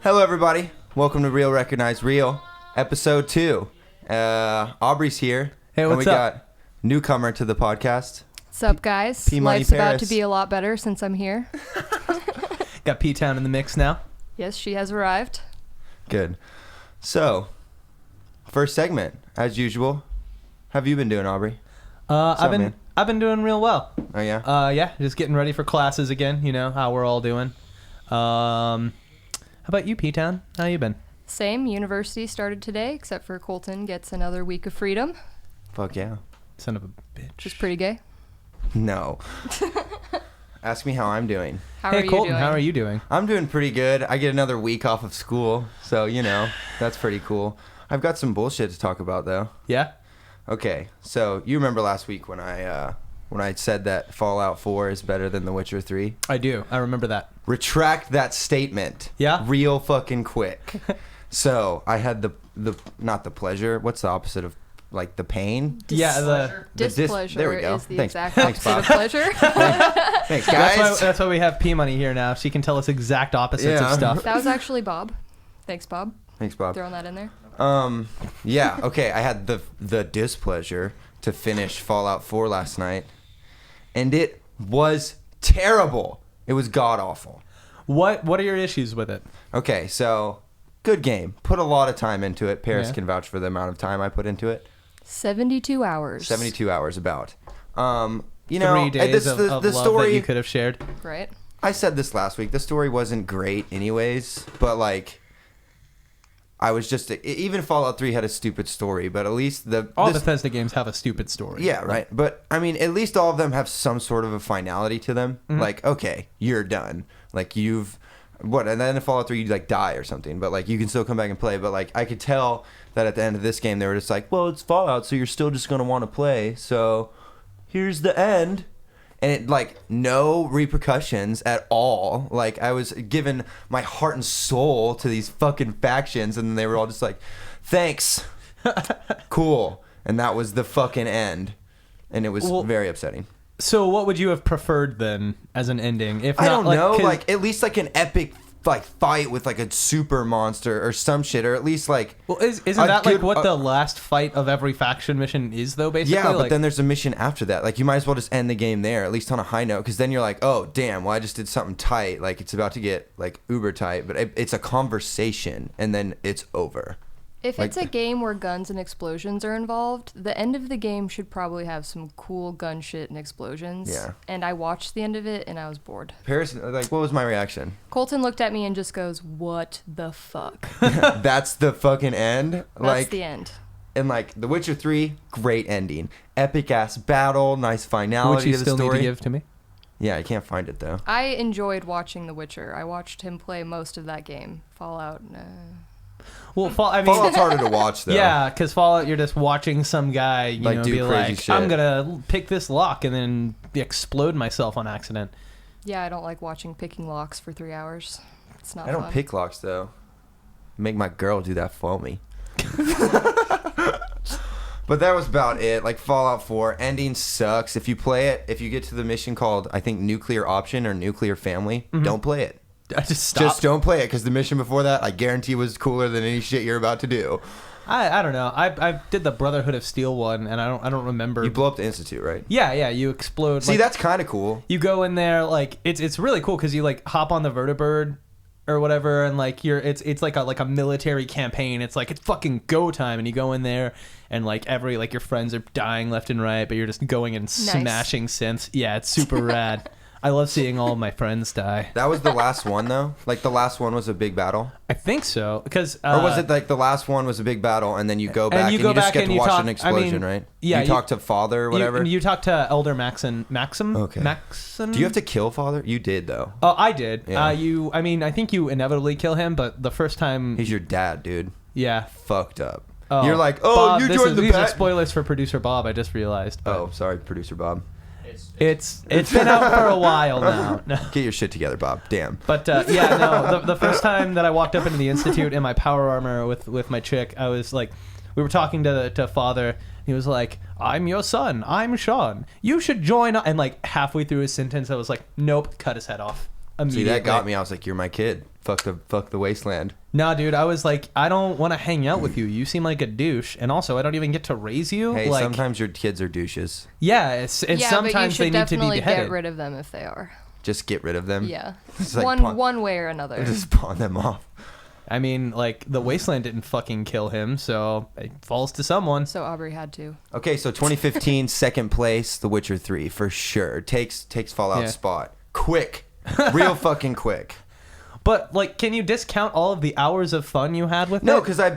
Hello, everybody. Welcome to Real Recognize Real, episode 2. Aubrey's here. Hey, what's and we up? got newcomer to the podcast. What's up, guys? P-Money Life's about Paris. to be a lot better since I'm here. Got P-Town in the mix now. Yes, she has arrived. Good. So, first segment, as usual. How have you been doing, Aubrey? I've man? been doing real well. Oh, yeah? Yeah, just getting ready for classes again. You know how we're all doing. How about you, P-Town? How you been? Same. University started today, except for Colton gets another week of freedom, Fuck yeah. Son of a bitch. which is pretty gay. No. Ask me how I'm doing. How Hey, are you Colton, doing? how are you doing? I'm doing pretty good. I get another week off of school, so, you know, that's pretty cool. I've got some bullshit to talk about, though. Yeah? Okay, so you remember last week when I said that Fallout 4 is better than The Witcher 3? I do. I remember that. Retract that statement. Yeah? Real fucking quick. So I had the not the pleasure. What's the opposite of like the pain? Yeah, The Displeasure there we go. is the Thanks. exact Thanks, opposite Bob. of pleasure. Thanks, guys. That's why we have P-Money here now. She can tell us exact opposites Yeah. of stuff. That was actually Bob. Thanks, Bob. Thanks, Bob. Throwing that in there. Yeah. Okay. I had the displeasure to finish Fallout 4 last night, and it was terrible. It was god awful. What are your issues with it? Okay, so good game. Put a lot of time into it. Paris Yeah. can vouch for the amount of time I put into it. 72 hours. 72 hours about. You know, 3 days of the love that story. you could have shared. Right? I said this last week. The story wasn't great, anyways. But like, I was just even Fallout 3 had a stupid story, but at least All Bethesda games have a stupid story. Yeah, right. But I mean, at least all of them have some sort of a finality to them. Mm-hmm. Like, okay, you're done. Like you've and then in Fallout 3 you like die or something, but like you can still come back and play. But like I could tell that at the end of this game they were just like, well, it's Fallout, so you're still just gonna want to play. So here's the end. And it like no repercussions at all. Like I was given my heart and soul to these fucking factions, and then they were all just like, "Thanks, cool." And that was the fucking end, and it was very upsetting. So what would you have preferred then as an ending? If I not, don't know, 'cause- like at least like an epic like fight with like a super monster or some shit, or at least like Well, isn't a that like good- what the last fight of every faction mission is, though, basically? yeah, but like, then there's a mission after that. Like, you might as well just end the game there, at least on a high note, because then you're like, oh, damn, well, I just did something tight. Like, it's about to get, like, uber tight, but it's a conversation, and then it's over. If Like- it's a game where guns and explosions are involved, the end of the game should probably have some cool gun shit and explosions. Yeah. And I watched the end of it and I was bored. Paris, like, what was my reaction? Colton looked at me and just goes, "What the fuck?" That's the fucking end? That's Like, the end. and, like, The Witcher 3, great ending. Epic-ass battle, nice finality which you to the still story. need to give to me. Yeah, I can't find it, though. I enjoyed watching The Witcher. I watched him play most of that game. Fallout, Well, I mean, Fallout's harder to watch, though. yeah, because Fallout, you're just watching some guy, you Like, know, do be crazy like, shit. I'm gonna pick this lock and then explode myself on accident. Yeah, I don't like watching picking locks for 3 hours. It's not I don't fun. pick locks, though. Make my girl do that for me. But that was about it. Like, Fallout 4, ending sucks. If you play it, if you get to the mission called, I think, Nuclear Option or Nuclear Family, don't play it. I just stopped. Just don't play it, because the mission before that, I guarantee, was cooler than any shit you're about to do. I don't know. I did the Brotherhood of Steel one, and I don't remember. You blow up the Institute, right? Yeah, you explode. See, like, that's kind of cool. you go in there, like it's really cool because you like hop on the vertibird or whatever, and like it's like a military campaign. It's like it's fucking go time, and you go in there and like your friends are dying left and right, but you're just going and smashing synths. Yeah, it's super rad. I love seeing all of my friends die. That was the last one, though? Like, the last one was a big battle? I think so, because Or was it like the last one was a big battle, and then you go back and you just get to watch an explosion, right? Yeah, you talk to Father or whatever? You talk to Elder Maxim. Okay. Maxim? Do you have to kill Father? You did, though. Oh, I did. Yeah. I think you inevitably kill him, but the first time... He's your dad, dude. Yeah. Fucked up. Oh, You're like, Bob, you joined the these are bat. spoilers for producer Bob, I just realized. But Oh, sorry, producer Bob. It's been out for a while now. No. Get your shit together, Bob. Damn. But yeah, no. The first time that I walked up into the Institute in my power armor with my chick, I was like, we were talking to Father. He was like, "I'm your son. I'm Sean. You should join." And like halfway through his sentence, I was like, "Nope." Cut his head off. See, Immediately. that got me. I was like, you're my kid. fuck the wasteland. Nah, dude, I was like, I don't want to hang out with you. You seem like a douche, and also I don't even get to raise you. Hey, like, sometimes your kids are douches. yeah, and Yeah, but you sometimes they should need to be definitely beheaded. get rid of them if they are. Just get rid of them. Yeah, It's like one way or another. Just pawn them off. I mean, like the wasteland didn't fucking kill him, so it falls to someone. So Aubrey had to. Okay, so 2015 second place, The Witcher 3 for sure. Takes Fallout's Yeah. spot. Quick. Real fucking quick. But like, can you discount all of the hours of fun you had with No, it? because I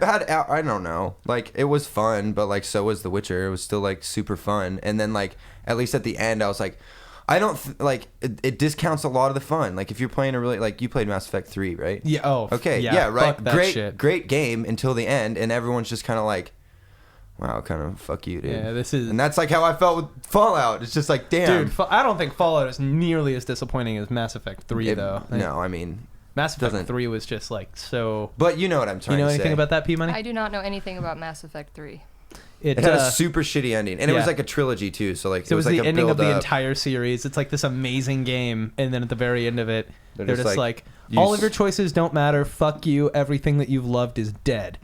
don't know. Like, it was fun, but like, so was The Witcher. It was still like super fun. And then like, at least at the end, I was like, I don't like it discounts a lot of the fun. Like, if you're playing a really like, you played Mass Effect 3, right? Yeah. Oh. Okay. Yeah. Right. Fuck that Great. shit. Great game until the end, and everyone's just kind of like, wow, kind of fuck you, dude. Yeah, this is. And that's like how I felt with Fallout. It's just like, damn. Dude, I don't think Fallout is nearly as disappointing as Mass Effect 3, though. No, I mean, Mass Effect doesn't- 3 was just like so. but you know what I'm trying You know to anything say. about that, P Money? I do not know anything about Mass Effect 3. It had a super shitty ending, and it was yeah. like a trilogy too. So like, So it was like the a ending of the build-up. entire series. It's like this amazing game, and then at the very end of it, They're they're just just like, like, you all s- of your choices don't matter. Fuck you. Everything that you've loved is dead.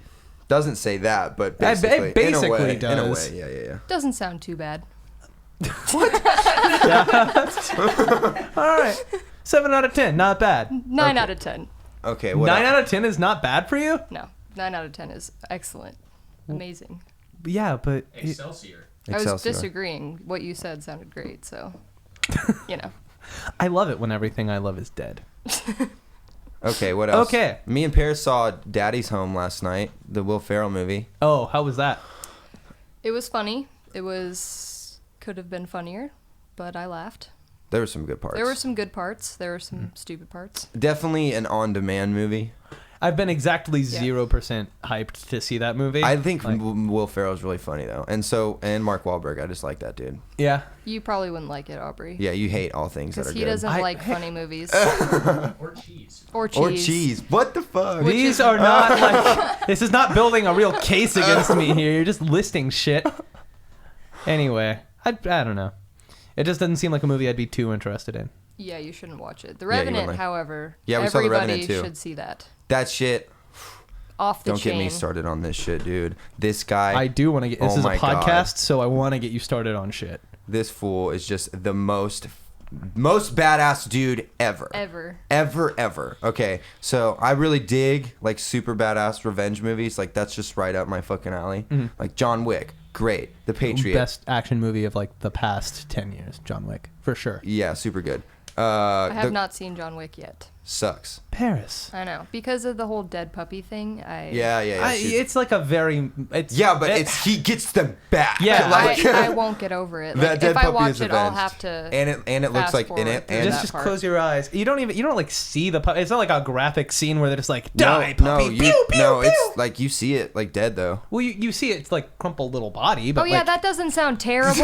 Doesn't say that, but It basically, basically in a way, does. Yeah. Doesn't sound too bad. All right, 7 out of 10, not bad. 9 out of 10. Okay, what 9 else? out of 10 is not bad for you. No, 9 out of 10 is excellent. Amazing. Yeah, but Excelsior. I was Excelsior. disagreeing. What you said sounded great, so, you know. I love it when everything I love is dead. Okay, what else? Okay. Me and Paris saw Daddy's Home last night, the Will Ferrell movie. Oh, how was that? It was funny. Could have been funnier, but I laughed. There were some good parts. There were some good parts. There were some stupid parts. Definitely an on-demand movie. I've been exactly Yeah. 0% hyped to see that movie. I think Like, Will Ferrell's really funny though, and Mark Wahlberg. I just like that dude. yeah. You probably wouldn't like it, Aubrey. Yeah, you hate all things that Because are he good. doesn't like funny movies. Or cheese. Or cheese. Or cheese. What the fuck? Which These is- are not like. This is not building a real case against me here. You're just listing shit. Anyway, I don't know. It just doesn't seem like a movie I'd be too interested in. Yeah, you shouldn't watch it. The Yeah, you Revenant, wouldn't like- however, Yeah, we saw The everybody Revenant, too. should see that. That shit. Off the Don't chain. get me started on this shit, dude. This guy. I do want to get. This Oh is a my God. podcast, so I want to get you started on shit. This fool is just the most badass dude ever. Ever. Okay, so I really dig like super badass revenge movies. Like that's just right up my fucking alley. Like John Wick, great. The Patriot, Best action movie of like the past 10 years. John Wick, for sure. yeah, super good. I have not seen John Wick yet. Sucks. Paris. I know. Because of the whole dead puppy thing, Yeah. she's- It's like a very. It's yeah, but it- he gets them back. Yeah, like I won't get over it. that Like, dead if I puppy watch is it, I'll avenged. have to. and it looks fast like in forward it through and that just part. close your eyes. You don't like see the puppy. It's not like a graphic scene where they're just like die puppy. Pew, pew, pew. it's like you see it like dead though. Well, you see it's like crumpled little body, but Oh yeah, like, that doesn't sound terrible.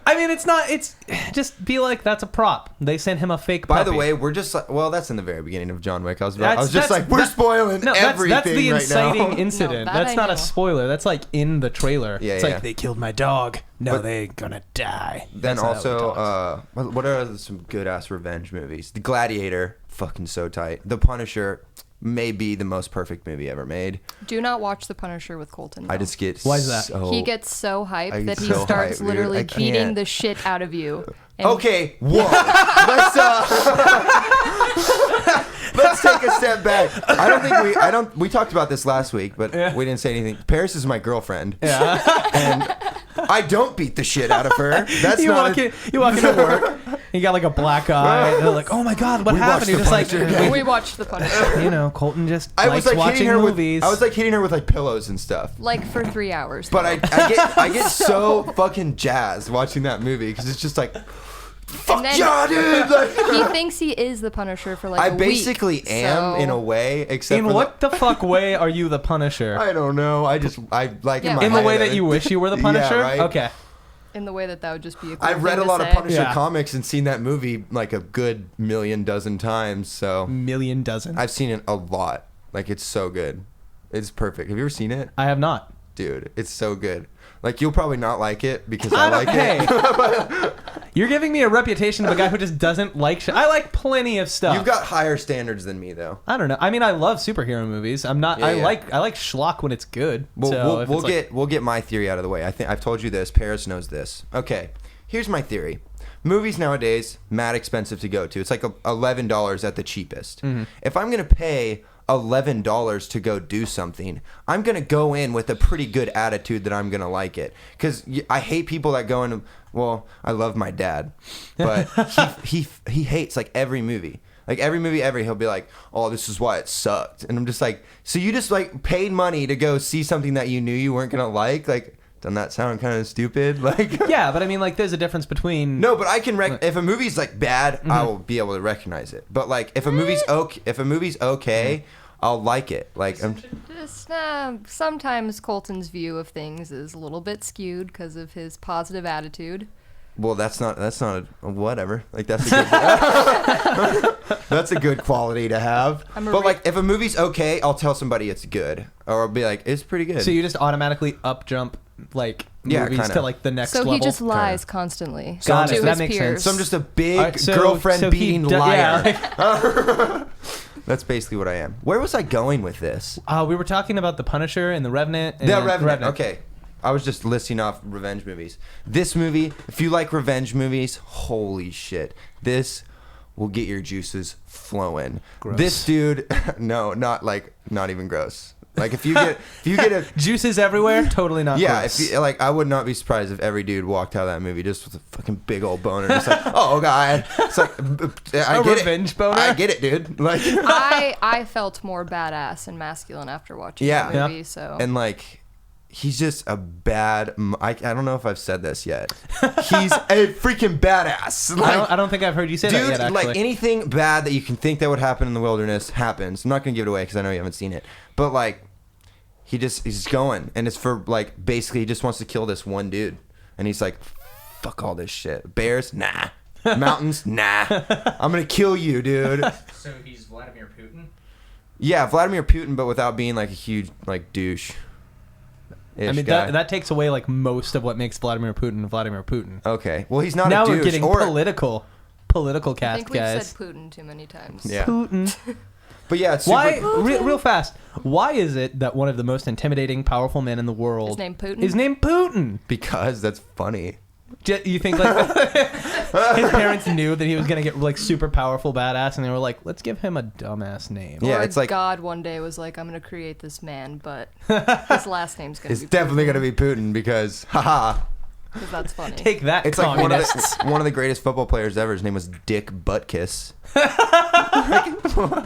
I mean, it's not. It's just be like that's a prop. They sent him a fake. By the puppy. way, we're just like, well, that's in the very beginning of John Wick. I was just That's- like, we're that- spoiling no, everything that's the right inciting now. incident. No, that that's I not know. a spoiler. That's like in the trailer. Yeah, it's yeah. like they killed my dog. No, But- they gonna die. Then That's how he also, talks. what are some good ass revenge movies? The Gladiator, fucking so tight. The Punisher, may be the most perfect movie ever made. Do not watch The Punisher with Colton. I though. just get Why is that? so- He gets so hyped I that get he so starts hyped, dude. literally I beating can't. the shit out of you. And Okay, whoa. Let's take a step back. We talked about this last week, but Yeah. we didn't say anything. Paris is my girlfriend. Yeah. And I don't beat the shit out of her. That's you not walk into work. You got like a black eye. And they're like, "Oh my god, what We happened?" watched You're The just like, Punisher again. we watched The Punisher you know, Colton just I likes was like watching hitting her movies. with I was like hitting her with like pillows and stuff. like for 3 hours. But I get so fucking jazzed watching that movie because it's just like, fuck And then- yeah, dude! Like, he thinks he is the Punisher for like I a week, basically am so- in a way, except in for what the fuck way are you the Punisher? I don't know. I like Yeah, in my In the way head, that you wish you were the Punisher? Yeah, right? Okay. in the way that would just be a cool I've read thing a to lot of say. Punisher Yeah. comics and seen that movie like a good million dozen times. So Million dozen. I've seen it a lot. Like it's so good. It's perfect. Have you ever seen it? I have not. dude, it's so good. Like, you'll probably not like it because I like Hey, it. you're giving me a reputation of a guy who just doesn't like shit. I like plenty of stuff. You've got higher standards than me, though. I don't know. I mean, I love superhero movies. I'm not. Yeah, I yeah. like schlock when it's good. Well, So if we'll it's like- we'll get my theory out of the way. I think I've told you this. Paris knows this. Okay, here's my theory. Movies nowadays, mad expensive to go to. It's like $11 at the cheapest. Mm-hmm. If I'm gonna pay $11 to go do something, I'm gonna go in with a pretty good attitude that I'm gonna like it. Because I hate people that go in. Well, I love my dad, but he hates like every movie. Like every movie ever, he'll be like, "Oh, this is why it sucked," and I'm just like, "So you just like paid money to go see something that you knew you weren't gonna like?" Like, doesn't that sound kind of stupid? Like, yeah, but I mean, like, there's a difference between. no, but I can if a movie's like bad, I will be able to recognize it. But like, if a movie's okay, I'll like it. Like, Just sometimes Colton's view of things is a little bit skewed because of his positive attitude. well, that's not whatever. Like, that's a good, that's a good quality to have. But like, if a movie's okay, I'll tell somebody it's good, or I'll be like, it's pretty good. So you just automatically up jump like movies kinda. to like the next So level. he just lies constantly. Got to it. That his makes peers. sense. So I'm just a big Alright, so- girlfriend so he beating do- liar. yeah, like- That's basically what I am. Where was I going with this? we were talking about the Punisher and the Revenant. And The Revenant. Okay. I was just listing off revenge movies. This movie, if you like revenge movies, holy shit. This will get your juices flowing. Gross. This dude, no, not even gross. Like if you get a Juices everywhere. Totally not. yeah, gross. if you, like I would not be surprised if every dude walked out of that movie just with a fucking big old boner, just like, oh god, it's like I A get revenge it, boner? I get it, dude. Like I felt more badass and masculine after watching Yeah. the movie. So and like. He's just a bad. I don't know if I've said this yet. He's a freaking badass. Like, I don't think I've heard you say dude, that yet. Actually, like anything bad that you can think that would happen in the wilderness happens. I'm not gonna give it away because I know you haven't seen it. But like, he's going, and it's for like basically he just wants to kill this one dude, and he's like, fuck all this shit. Bears, nah. Mountains, nah. I'm gonna kill you, dude. So he's Vladimir Putin? Yeah, Vladimir Putin, but without being like a huge like douche. I mean that takes away like most of what makes Vladimir Putin. Okay. Well, he's not Now a douche. we're getting political I cast, think we've guys. said Putin too many times. Yeah. Putin. But yeah, it's super, Why? Real fast. Why is it that one of the most intimidating, powerful men in the world His name Putin? is named Putin? because that's funny. You think like his parents knew that he was gonna get like super powerful, badass, and they were like, "Let's give him a dumbass name." Yeah, Or it's like God one day was like, I'm going to create this man, but his last name's going it's to be definitely Putin, gonna be Putin because haha. 'cause that's funny. Take that, It's like communists. one of the greatest football players ever. His name was Dick Buttkiss.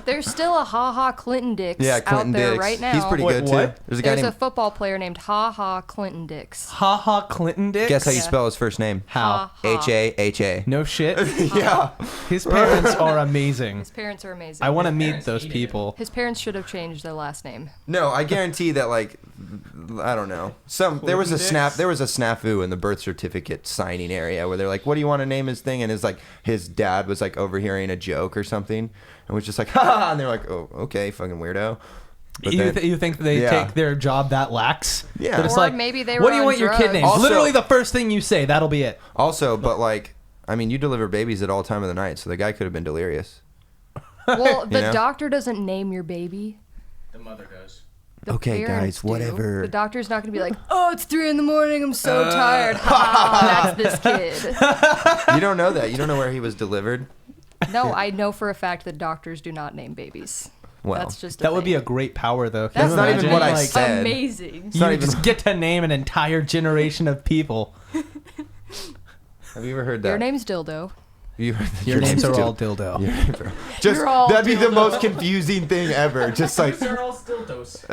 There's still a Ha Ha Clinton Dix Yeah, Clinton out there Dix. right now. He's pretty Wait, good what? too. There's a guy There's a named. football player named Ha Ha Clinton Dix. Ha ha, Clinton Dix. Guess how you Yeah. spell his first name? How? Ha ha. H-A-H-A. No shit. Yeah. His parents are amazing. His parents are amazing. I want to His meet parents those hated people. His parents should have changed their last name. No, I guarantee that like I don't know. There was a snafu in the birth certificate signing area where they're like, "What do you want to name his thing?" And his dad was like overhearing a joke or something and was just like, "Ha ha!" And they're like, "Oh, okay, fucking weirdo." But You think they Yeah. take their job that lax? Yeah. They're just Or like, maybe they what were do you on want your kid drugs. named? Also- Literally the first thing you say, that'll be it. Also, but like, I mean, you deliver babies at all time of the night, so the guy could have been delirious. Well, the know? doctor doesn't name your baby. The mother does. The Okay, parents guys, do. whatever. The doctor's not going to be like, oh, it's 3 a.m, I'm so tired. Ha ha, that's this kid. You don't know that. You don't know where he was delivered. No, I know for a fact that doctors do not name babies. Well, That's just That would be a thing. great power, though. Can That's you not even imagine? what I Like, said. amazing. not You even- just get to name an entire generation of people. have you ever heard that? Your name's Dildo. You heard that Your names are still- all dildo. Your names are- Just You're all that'd be the dildo. most confusing thing ever. Just like These are all still dose.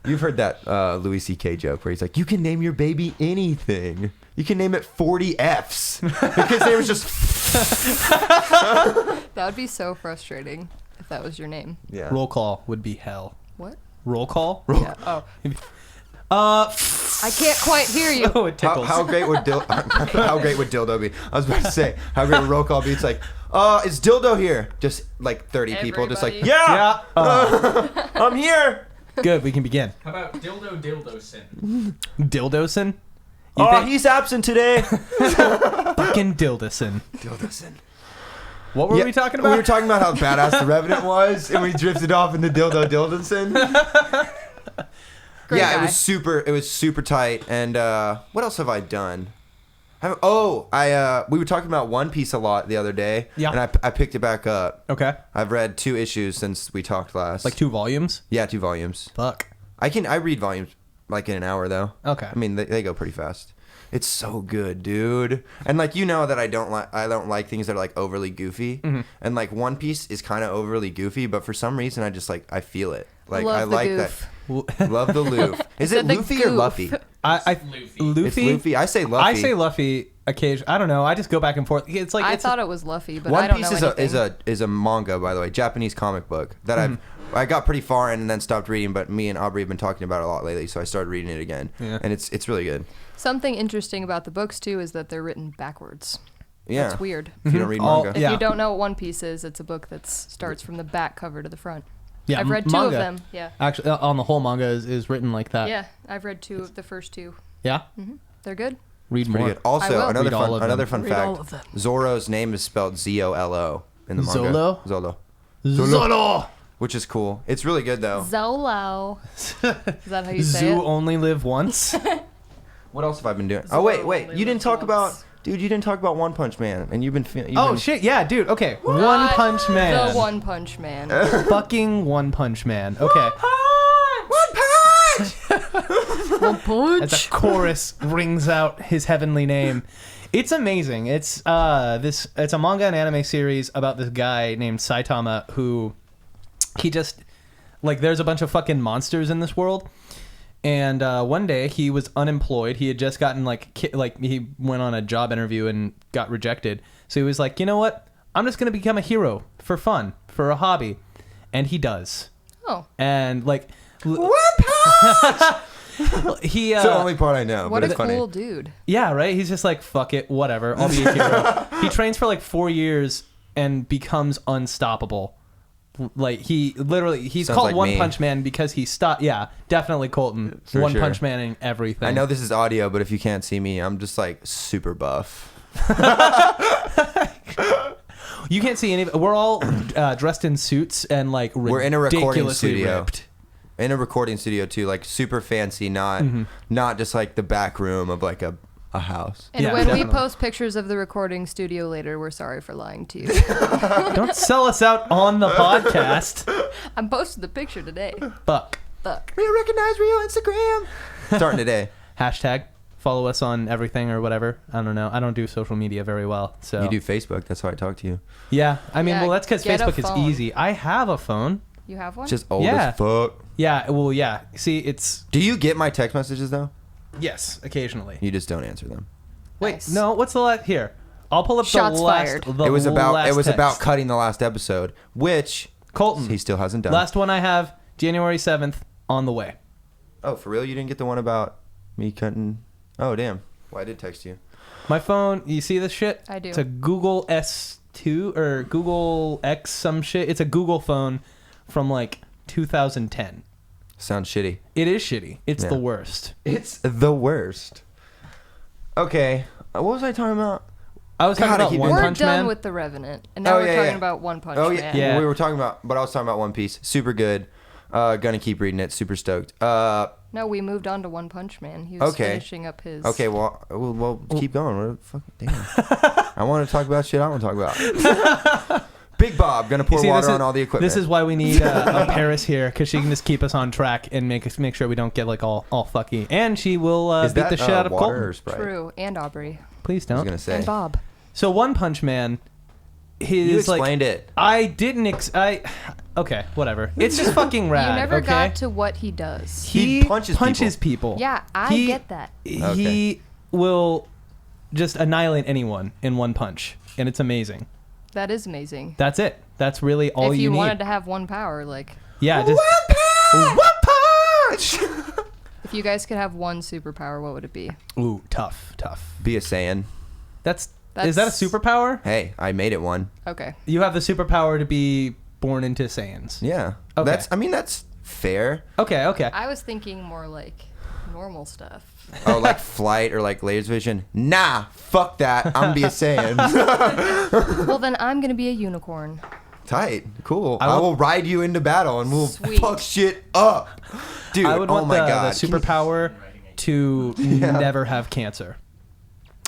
you've heard that Louis C.K. joke where he's like, "You can name your baby anything. You can name it 40 Fs because there was just That would be so frustrating if that was your name. yeah." Roll call would be hell. What? Roll call? Yeah. Oh, Uh, I can't quite hear you. oh, it tickles. How great would how great would dildo be? I was about to say how great would roll call be? It's like, is dildo here? Just like 30 people, just like, Everybody. yeah, Yeah. I'm here. Good, we can begin. How about dildo Dildosin? He's absent today. Fucking Dildosin. Dildosin. What were we talking about? We were talking about how badass the Revenant was, and we drifted off into Dildosin. Great Yeah, guy. it was super tight. And what else have I done? We were talking about One Piece a lot the other day. Yeah. And I picked it back up. Okay. I've read 2 issues since we talked last. Like 2 volumes? Yeah, 2 volumes. Fuck. I read volumes like in an hour though. Okay. I mean, they go pretty fast. It's so good, dude. And like, you know that I don't like things that are like overly goofy. Mm-hmm. And like One Piece is kind of overly goofy, but for some reason I just like I feel it. Like Love I the like goof. that. Love the Luffy. Is it Said the Luffy or goof. Luffy? Luffy? It's Luffy. I say Luffy. I say Luffy occasionally. I don't know. I just go back and forth. It's like I it's thought it was Luffy, but I One don't Piece know is a manga, by the way, Japanese comic book that I got pretty far in and then stopped reading, but me and Aubrey have been talking about it a lot lately, so I started reading it again. Yeah. And it's really good. Something interesting about the books too is that they're written backwards. Yeah. That's weird. If you don't read All- manga. If Yeah. you don't know what One Piece is, it's a book that starts from the back cover to the front. Yeah, I've read 2 of manga. them. Yeah. Actually, on the whole, manga is written like that. Yeah, I've read 2 of the first 2. Yeah? They're good. Read Pretty more. good. Also, will. another Read all of another them. fun Read all fact. of them. Zoro's name is spelled Z-O-L-O in the manga. Zolo? Zolo. Zolo! Which is cool. It's really good though. Zolo. Is that how you say Zoo it? only live once? What else have I been doing? Zoro Oh wait, only you didn't lives talk about once. dude, you didn't talk about One Punch Man and you've been Shit, yeah, dude. Okay. One Not Punch Man. The One Punch Man. Fucking One Punch Man. Okay. One Punch. As a chorus rings out his heavenly name. It's amazing. It's it's a manga and anime series about this guy named Saitama who he just like there's a bunch of fucking monsters in this world. And one day he was unemployed. He had just gotten he went on a job interview and got rejected. So he was like, "You know what? I'm just going to become a hero for fun, for a hobby." And he does. Oh, And like One Punch! he It's the only part I know, what but a it's funny. cool dude. yeah, right? He's just like, fuck it, whatever. I'll be a hero. He trains for like 4 years and becomes unstoppable. Like he's Sounds called like One me. Punch Man because he stopped. Yeah, definitely Colton. For One sure. Punch Man and everything. I know this is audio, but if you can't see me, I'm just like super buff. You can't see any of it. We're all dressed in suits and like We're in a recording ridiculously studio. ripped. In a recording studio too, like super fancy, not just like the back room of like a house. And Yeah, when definitely. we post pictures of the recording studio later, we're sorry for lying to you. Don't sell us out on the podcast. I'm posting the picture today. Fuck. Fuck. Real recognize real Instagram. Starting today. Hashtag. Follow us on everything or whatever. I don't know. I don't do social media very well. So You do Facebook. That's how I talk to you. Yeah, I mean, Yeah, well, that's because get a Facebook is phone. easy. I have a phone. You have one? It's just old Yeah. as fuck. Yeah, well, yeah. See, it's Do you get my text messages though? yes, occasionally. You just don't answer them. Wait, Nice. no. What's the last here? I'll pull up Shots the last. fired. The It was about last text. cutting the last episode, which Colton. he still hasn't done. Last one I have January 7th on the way. Oh, for real? You didn't get the one about me cutting? Oh, damn. Well, I did text you. My phone. You see this shit? I do. It's a Google S2 or Google X some shit. It's a Google phone from like 2010. Sounds shitty. It is shitty. It's Yeah. the worst. It's the worst. Okay. What was I talking about? I was talking God, I about keep One we're Punch done Man. with the Revenant, and now Oh, we're yeah, talking yeah. about One Punch Oh, Man. yeah. Yeah. Well, we were talking about, but I was talking about One Piece. Super good. Gonna keep reading it. Super stoked. No, we moved on to One Punch Man. He was Okay. finishing up his. Okay, well, keep going. What the fuck? Damn. I want to talk about shit I want to talk about. Big Bob gonna pour You see, water this on all the equipment. This is why we need a Paris here, because she can just keep us on track and make sure we don't get like all fucky. And she will Is beat that the shit out of water Colton. or Sprite? True, and Aubrey, Please I was don't. gonna say. and Bob. So One Punch Man, his You like explained it. I didn't. Okay, whatever. It's just fucking rad. You never okay? got to what he does. He punches people. Yeah, I He- get that. He will just annihilate anyone in one punch, and it's amazing. That is amazing. That's it. That's really all if you need. wanted to have one power, like Yeah, just One punch. if you guys could have one superpower, what would it be? ooh, tough. Be a Saiyan. Is that a That's- superpower? Hey, I made it one. Okay. You have the superpower to be born into Saiyans. Yeah. Okay. That's fair. Okay. I was thinking more like normal stuff. Oh, like flight or like laser vision? Nah, fuck that. I'm gonna be a Saiyan. Well, then I'm gonna be a unicorn. Tight, cool. I I will- will ride you into battle and we'll Sweet. fuck shit up, dude. I would oh want my the god, superpower to never have cancer.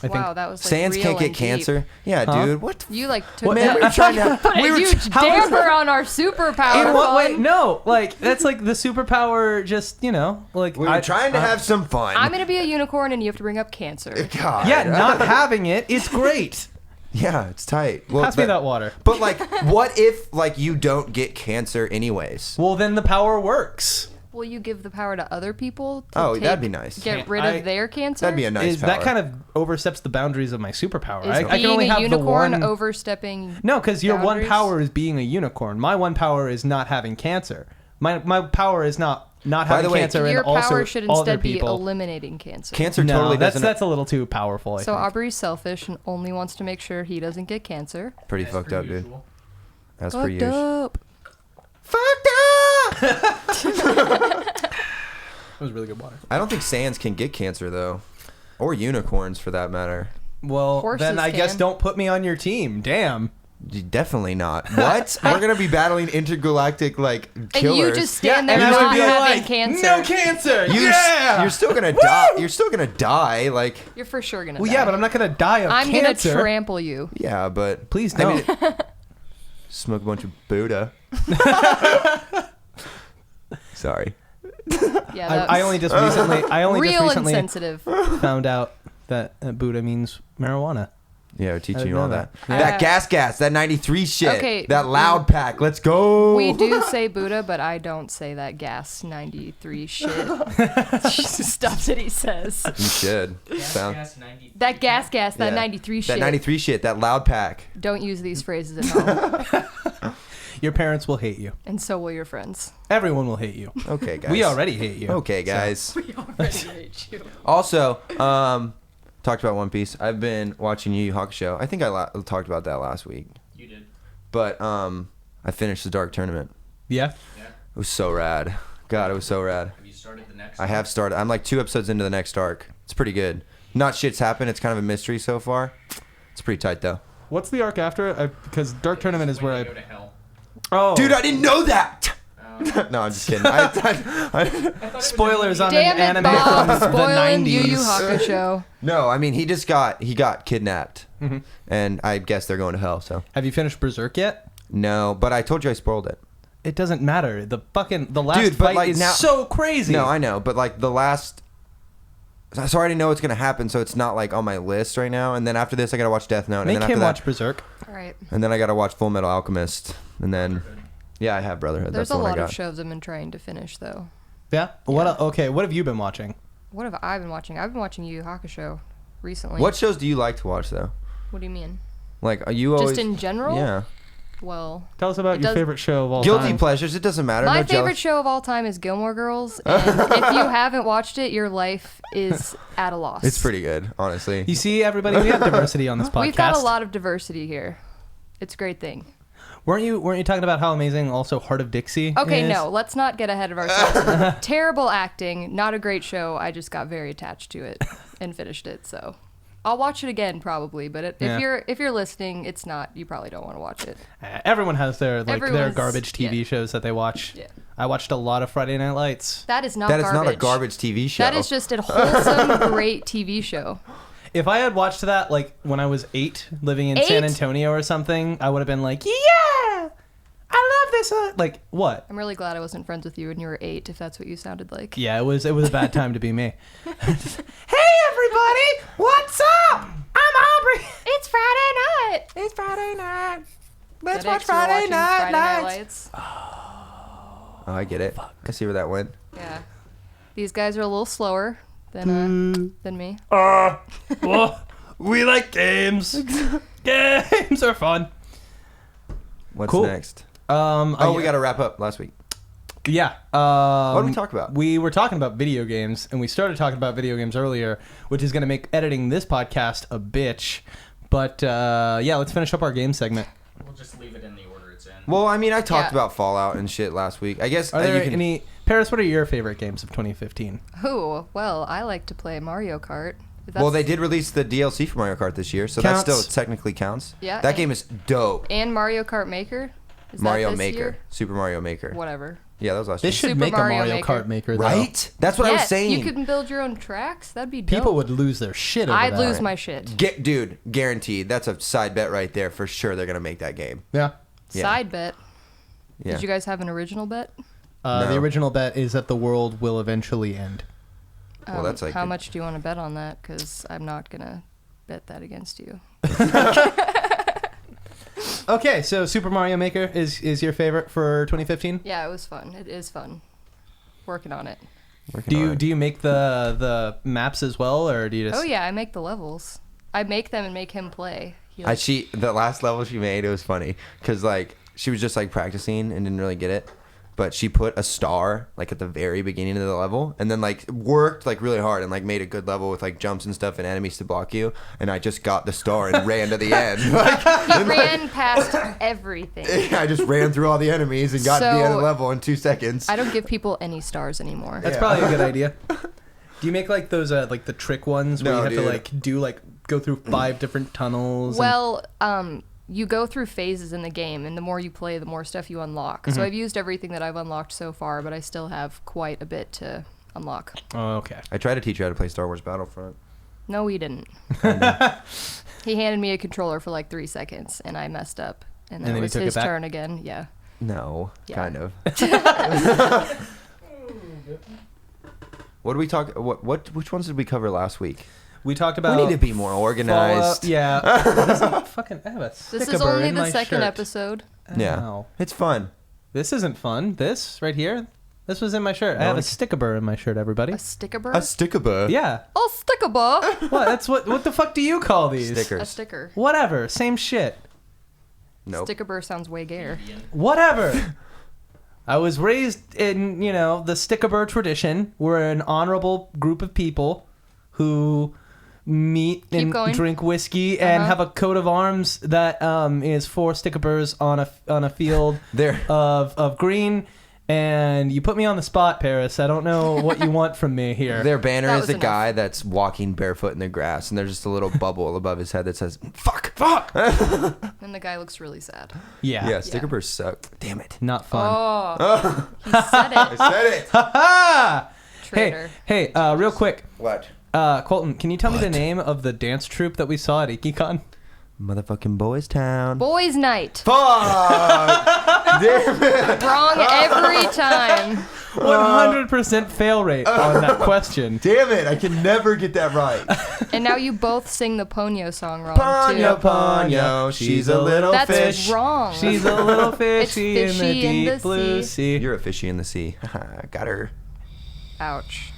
I think Wow, that was like Saiyans real can't get and deep. cancer. Yeah, Huh? dude. What? You like took What- that Man, we were trying to. put we a were huge how is damper on our superpower. in what way? fun. No, like that's like the superpower. Just like we were trying to have some fun. I'm gonna be a unicorn, and you have to bring up cancer. God. Yeah, not having it is great. Yeah, it's tight. Well, Pass me that water. But like, what if like you don't get cancer anyways? Well, then the power works. Will you give the power to other people? To Oh, that'd be nice. Get rid I- of their cancer. That'd be a nice Is power. that kind of oversteps the boundaries of my superpower? Is I being can only a have unicorn the one. overstepping? No, because your one boundaries? power is being a unicorn. My one power is not having cancer. My power is not By having the way, cancer Your and also power should other instead be people. eliminating cancer. Cancer No, totally that's doesn't. a little too powerful. I So think. Aubrey's selfish and only wants to make sure he doesn't get cancer. Pretty As fucked per up, dude. usual. That's for Fucked you. up. Fucked up. That was really good water. I don't think Saiyans can get cancer though, or unicorns for that matter. Well, Horses then I guess can. don't put me on your team. Damn. Definitely not. What? We're gonna be battling intergalactic like killers. And you just stand there and I would not be having like, cancer. no cancer. You're still gonna die. You're still gonna die. Like, You're for sure gonna Well, die. yeah, but I'm not gonna die of I'm cancer. gonna trample you. yeah, but Please I mean, don't. smoke a bunch of Buddha. Sorry. Yeah, I only just recently. real recently insensitive. found out that Buddha means marijuana. Yeah, we're I teaching didn't you all know that. that. That gas, that 93 shit. Okay. That loud pack. Let's go. We do say Buddha, but I don't say that gas 93 shit stuff that he says. You should. Gas, Sound- gas, 93. That gas, that Yeah. 93 shit. That 93 shit. That loud pack. Don't use these phrases at home, Your parents will hate you. and so will your friends. Everyone will hate you. Okay, guys. We already hate you. Okay, guys. We already hate you. Also, talked about One Piece. I've been watching Yu Yu Hakusho. I think I talked about that last week. You did. But I finished the Dark Tournament. Yeah. Yeah. It was so rad. God, it was so rad. Have you started the next I one? have started. I'm like 2 episodes into the next arc. It's pretty good. Not shit's happened. It's kind of a mystery so far. It's pretty tight though. What's the arc after? Because Dark Tournament is When where they I. go to hell. Oh, Dude, I didn't know that. Um, No, I'm just kidding. I thought it was Spoilers a on movie. Damn an it, anime Bob! from the Spoiling Yu Yu 90s. Hakusho. no, I mean he got kidnapped, Mhm. and I guess they're going to hell. So Have you finished Berserk yet? no, but I told you I spoiled it. It doesn't matter. The last Dude, but fight like is now- so crazy. No, I know, but like the last. So I already know what's gonna happen, so it's not like on my list right now. And then after this, I gotta watch Death Note, and Make then after him that, watch Berserk. All right. and then I gotta watch Full Metal Alchemist, and then yeah, I have Brotherhood. There's That's the a one I lot got. of shows I've been trying to finish, though. Yeah. Okay. What have you been watching? What have I been watching? I've been watching Yu Yu Hakusho recently. What shows do you like to watch though? What do you mean? Like, are you always Just in general? Yeah. Well, Tell us about It your does- favorite show of all Guilty time. pleasures. It doesn't matter. my no favorite jealous- show of all time is Gilmore Girls, and if you haven't watched it, your life is at a loss. It's pretty good, honestly. You see, everybody, we have diversity on this podcast. We've got a lot of diversity here. It's a great thing. Weren't you talking about how amazing also Heart of Dixie? Okay, is? no, let's not get ahead of ourselves. Terrible acting, not a great show. I just got very attached to it and finished it. So I'll watch it again probably. But Yeah. if you're listening, it's not. You probably don't want to watch it. Everyone has their Everyone's- garbage TV yeah. shows that they watch. Yeah. I watched a lot of Friday Night Lights. That is not. That is garbage. not a garbage TV show. That is just a wholesome, great TV show. If I had watched that like when I was 8, living in San 8? Antonio or something, I would have been like, yeah, I love this. Like what? I'm really glad I wasn't friends with you when you were 8, if that's what you sounded like. Yeah, it was a bad time to be me. Hey everybody, what's up? I'm Aubrey. It's Friday night. It's Friday night. Let's watch Friday Night Lights. Oh, I get it. I see where that went. Yeah, these guys are a little slower than me. Well, we like games. Games are fun. What's Cool. next? We We got to wrap up last week. Yeah. What did we talk about? We were talking about video games, and we started talking about video games earlier, which is going to make editing this podcast a bitch. But yeah, let's finish up our game segment. We'll just leave it in the order it's in. Well, I mean, I talked Yeah. about Fallout and shit last week. I guess Are there you can. any Paris? What are your favorite games of 2015? Oh, well, I like to play Mario Kart. Well, they did release the DLC for Mario Kart this year, so Counts. that still technically counts. Yeah, That and- game is dope. And Mario Kart Maker. Is Mario that this Maker, year? Super Mario Maker. Whatever. Yeah, that was last They year. should Super make Mario a Mario Maker. Kart Maker, though. Right? That's what I was Yeah, saying. you can build your own tracks. That'd be dope. People would lose their shit over I'd that. lose my shit. Dude, guaranteed. That's a side bet right there for sure. They're gonna make that game. Yeah. Yeah. Side bet. Yeah. Did you guys have an original bet? The No. original bet is that the world will eventually end. Well, that's like how a- much do you want to bet on that? Because I'm not gonna bet that against you. Okay, so Super Mario Maker is your favorite for 2015? Yeah, it was fun. It is fun. Working on it. working on it. Do you make the maps as well, or do you just? Oh yeah, I make the levels. I make them and make him play. He, The last level she made, it was funny because like she was just like practicing and didn't really get it, but she put a star like at the very beginning of the level and then like worked like really hard and like made a good level with like jumps and stuff and enemies to block you, and I just got the star and ran to the end. Like, he ran past everything. I just ran through all the enemies and got to the end of the So- level in 2 seconds. I don't give people any stars anymore. That's Yeah. probably a good idea. Do you make like those like the trick ones where No, you have dude. to like do like go through 5 different tunnels? Well, you go through phases in the game, and the more you play, the more stuff you unlock. So I've used everything that I've unlocked so far, but I still have quite a bit to unlock. Oh, okay. I tried to teach you how to play Star Wars Battlefront. No, he didn't. He handed me a controller for like 3 seconds, and I messed up. And then And then it he was took it his back? turn again. Yeah. No, Yeah. kind of. What did we talk? Which ones did we cover last week? We talked about. We need to be more organized. Fallout. Yeah. This is fucking. I have a This is stick-a-burr only in the my second shirt. episode. Yeah, Ow. it's fun. This isn't fun. This right here. This was in my shirt. I No have a one- stick-a-burr in my shirt. Everybody. A sticker-burr? A stickabur. Yeah. Oh, sticker-burr. What? That's what the fuck do you call these? A Stickers. sticker. Whatever. Same shit. Nope. Sticker-burr sounds way gayer. Whatever. I was raised in, the stick-a-burr tradition. We're an honorable group of people who meet Keep and going. drink whiskey and Uh-huh. have a coat of arms that is 4 stick-a-burrs on a field There. of green. And you put me on the spot, Paris. I don't know what you want from me here. Their banner That is was the enough. guy that's walking barefoot in the grass, and there's just a little bubble above his head that says "fuck." And the guy looks really sad. Yeah. Yeah, stickaburs suck. Damn it. Not fun. Oh, he said I it. said it. Ha! Traitor. Hey, real quick. What? Colton, can you tell me the name of the dance troupe that we saw at IkiCon? Motherfucking Boys Town. Boys' night. Fuck! Damn it. Wrong every time. 100% fail rate on that question. Damn it! I can never get that right. And now you both sing the Ponyo song wrong, Ponyo, too. Ponyo, she's a little That's fish. wrong. She's a little fishy, It's fishy in in the the deep blue sea. You're a fishy in the sea. Got her. Ouch.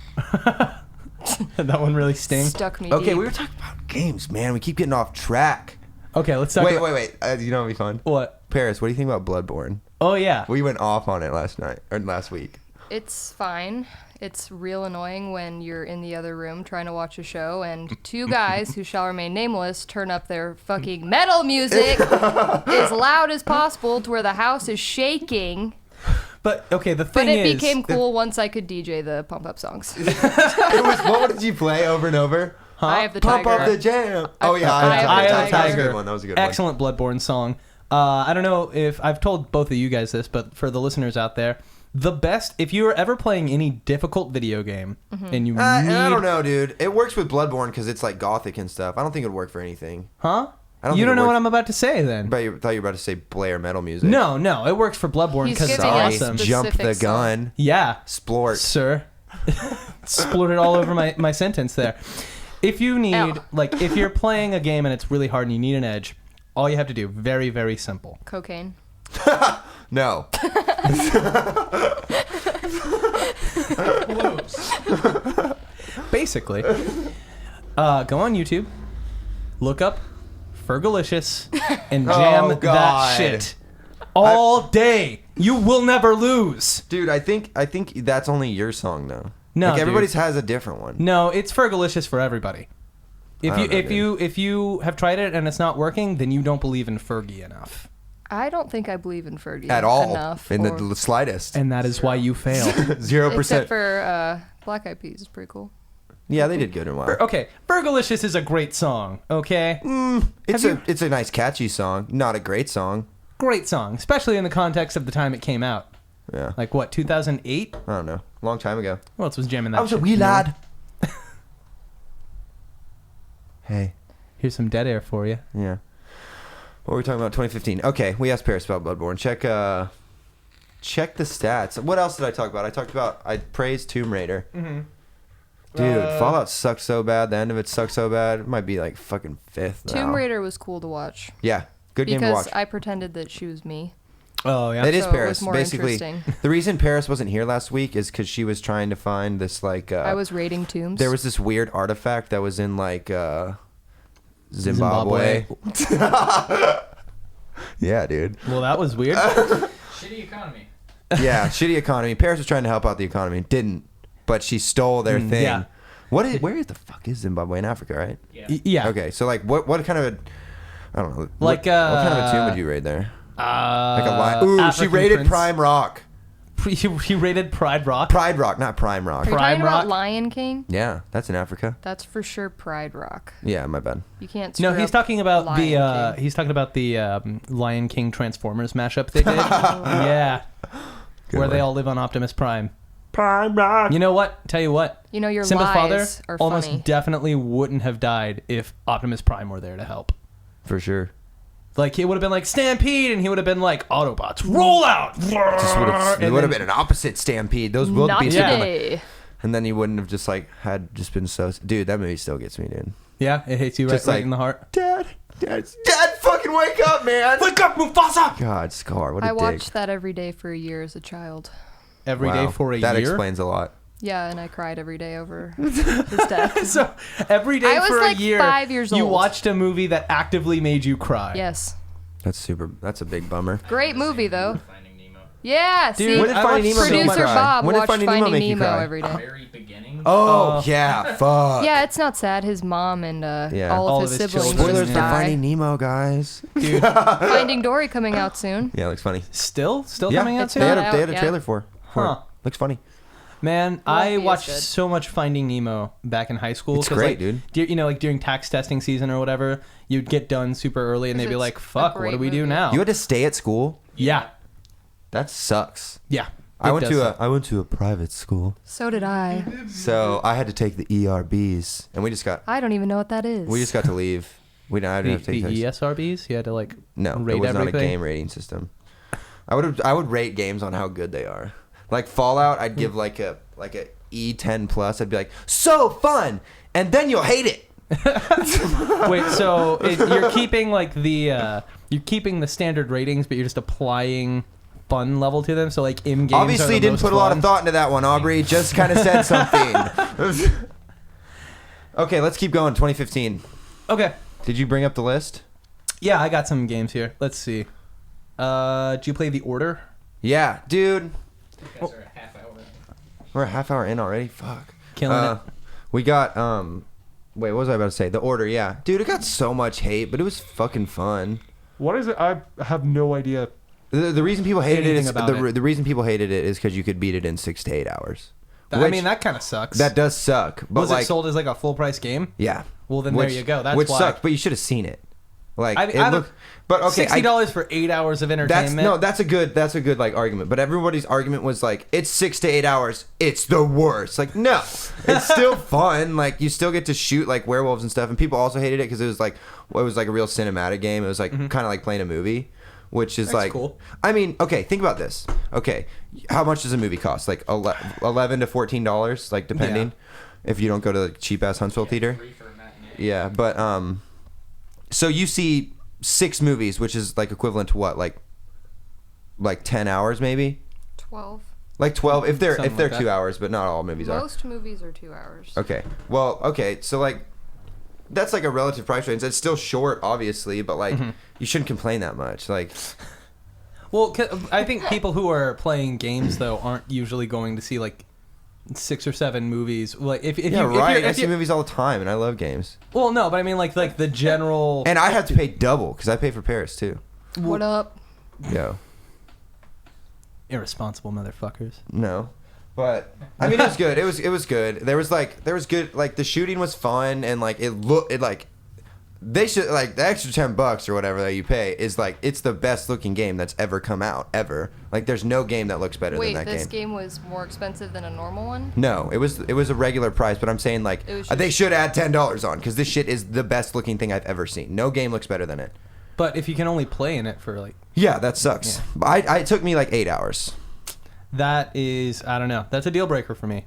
That one really stings. Stuck me Okay, deep. we were talking about games, man. We keep getting off track. Okay, let's talk about... Wait. You know what'd be fun? What? Paris, what do you think about Bloodborne? Oh, yeah. We went off on it last week. It's fine. It's real annoying when you're in the other room trying to watch a show and 2 guys who shall remain nameless turn up their fucking metal music as loud as possible to where the house is shaking. But, okay, the thing But it is... became cool once I could DJ the pump up songs. What did you play over and over? I have the Pump tiger. up the jam. Oh yeah, I have the That was a tiger. good one. That was a good one. Excellent Bloodborne song. I don't know if I've told both of you guys this, but for the listeners out there, the best, if you are ever playing any difficult video game and you need... I don't know, dude. It works with Bloodborne because it's like gothic and stuff. I don't think it would work for anything. Huh? I don't You think don't it know what works- I'm about to say then. But you thought you were about to say Blair metal music. No, it works for Bloodborne He's because it's giving us awesome. the- Jump the specific song. gun. Yeah, Splort. sir. Splurted all over my sentence there. If you need, Ow. if you're playing a game and it's really hard and you need an edge, all you have to do, very, very simple. Cocaine. No. Basically, go on YouTube, look up Fergalicious, and jam Oh, that God. shit all day. You will never lose. Dude, I think that's only your song though. No, like everybody's dude. has a different one. No, it's Fergalicious for everybody. If I you don't know, if you have tried it and it's not working, then you don't believe in Fergie enough. I don't think I believe in Fergie at all enough. in the slightest. And that is why you fail. 0%. Except for Black Eyed Peas is pretty cool. Yeah, they did good in a while. Okay, Fergalicious is a great song, okay? It's a nice catchy song, not a great song. Great song, especially in the context of the time it came out. Yeah. Like what, 2008? I don't know. Long time ago. Who else was jamming that I was a shit? wee lad. Hey. Here's some dead air for you. Yeah. What were we talking about? 2015. Okay, we asked Paris about Bloodborne. Check the stats. What else did I talk about? I praised Tomb Raider. Mm-hmm. Dude, Fallout sucked so bad. The end of it sucked so bad. It might be like fucking 5th now. Tomb Raider was cool to watch. Yeah, good game to watch. Because I pretended that she was me. Oh, yeah. It is So it was Paris. more Basically, interesting. the reason Paris wasn't here last week is because she was trying to find this like. I was raiding tombs. There was this weird artifact that was in like Zimbabwe. Yeah, dude. Well, that was weird. Shitty economy. Yeah, shitty economy. Paris was trying to help out the economy, didn't, but she stole their thing. yeah. Where the fuck is Zimbabwe? In Africa, right? Yeah. Yeah. Okay, so like, what kind of I don't know. Like, what kind of a tomb would you raid there? Like a lion. Ooh, African she raided prince. Prime Rock. He raided Pride Rock. Pride Rock, not Prime Rock. Are you Prime talking about Rock? Lion King? Yeah, that's in Africa. That's for sure Pride Rock. Yeah, my bad. You can't. No, screw he's up talking about Lion King. he's talking about the Lion King Transformers mashup they did. Yeah. Good where they one. all live on Optimus Prime. Prime Rock. You know what? Tell you what. You know your Simba's lies father are almost funny. definitely wouldn't have died if Optimus Prime were there to help. For sure. Like, he would have been like, Stampede, and he would have been like, Autobots, roll out! It would have been an opposite stampede. Those will Not be today. and then he wouldn't have just like had just been so. Dude, that movie still gets me, dude. Yeah, it hits you right, Just right like- in the heart. Dad, fucking wake up, man! Wake up, Mufasa! God, Scar, what a I dick. watched that every day for a year as a child. Every day Wow, for a that year? explains a lot. Yeah, and I cried every day over his death. So, every day I was for like a year, 5 years you old. watched a movie that actively made you cry. Yes. That's a big bummer. Great movie, though. Finding Nemo. Yeah, Dude, see? When did I Finding watched Nemo make you Producer cry? Bob When did watched Finding Nemo make you cry? every day. Very beginning. Oh, yeah, fuck. Yeah, it's not sad. His mom and Yeah. all of his siblings children, Spoilers just for yeah. die. Finding Nemo, guys. Dude, Finding Dory coming out soon. Yeah, looks funny. still Yeah, coming out It's soon? they had not a, they had out a yet. trailer for it. Huh. Looks funny. Man, won't I be as watched good. so much Finding Nemo back in high school. It's 'cause, great, like, dude. You know, like during tax testing season or whatever, you'd get done super early and they'd be It's like, a fuck, what great do we do movie. now? You had to stay at school? Yeah. That sucks. Yeah. I It went does to suck. I went to a private school, So did I. so I had to take the ERBs, and we just got I don't even know what that is. to leave. I didn't have to The take those. ESRBs? You had to like No, rate it was not a everything? game rating system. I would rate games on how good they are. Like Fallout, I'd give like a E10 plus. I'd be like, so fun, and then you'll hate it. Wait, so you're keeping like you're keeping the standard ratings, but you're just applying fun level to them. So like in games, Obviously, didn't put a lot of thought into that one, Aubrey. Just kind of said something. Okay, let's keep going. 2015. Okay, Did you bring up the list? yeah, I got some games here. Let's see. Did you play The Order? Yeah, dude. You guys are a half hour. We're a half hour in already. Fuck. Killing it. We got Wait, what was I about to say? The Order. Yeah, dude. It got so much hate, but it was fucking fun. What is it? I have no idea. The reason people hated it Anything is about it. the reason people hated it is because you could beat it in 6 to 8 hours. I Which- mean, that kind of sucks. that does suck. But was like, it sold as like a full price game? yeah. Well, then there you go. That's which why. sucked, but you should have seen it. Like I it don't- looked. But okay, $60 for 8 hours of entertainment. that's a good like argument. But everybody's argument was like, it's 6 to 8 hours. It's the worst. Like no, it's still fun. Like you still get to shoot like werewolves and stuff. And people also hated it because it was like a real cinematic game. It was like kind of like playing a movie, which is That's like cool. I mean, okay, think about this. Okay, how much does a movie cost? Like $11 to $14, like depending. If you don't go to the cheap ass Huntsville theater. Free for a matinee. Yeah, but so you see 6 movies, which is like equivalent to what, like 10 hours maybe, 12. like 12 if they're Something like 2 that. hours, but not all movies are. Most movies are 2 hours. Okay, well, okay, so like that's like a relative price range. It's still short, obviously, but like you shouldn't complain that much. Like Well, I think people who are playing games though aren't usually going to see like 6 or 7 movies. Like if yeah, you, right. If I you're, see movies all the time, and I love games. well, no, but I mean like the general. And I have to pay double because I pay for Paris too. What up? Yo. Irresponsible motherfuckers. No. But I mean, it was good. It was good. There was good, like, the shooting was fun, and like they should, like, the extra $10 or whatever that you pay is like, it's the best looking game that's ever come out ever. Like, there's no game that looks better than that game. Wait, this game was more expensive than a normal one? No, it was a regular price, but I'm saying, like, It was just- they should add $10 on, because this shit is the best looking thing I've ever seen. No game looks better than it. But if you can only play in it for like, Yeah, that sucks. It took me like 8 hours. that is, I don't know. That's a deal breaker for me.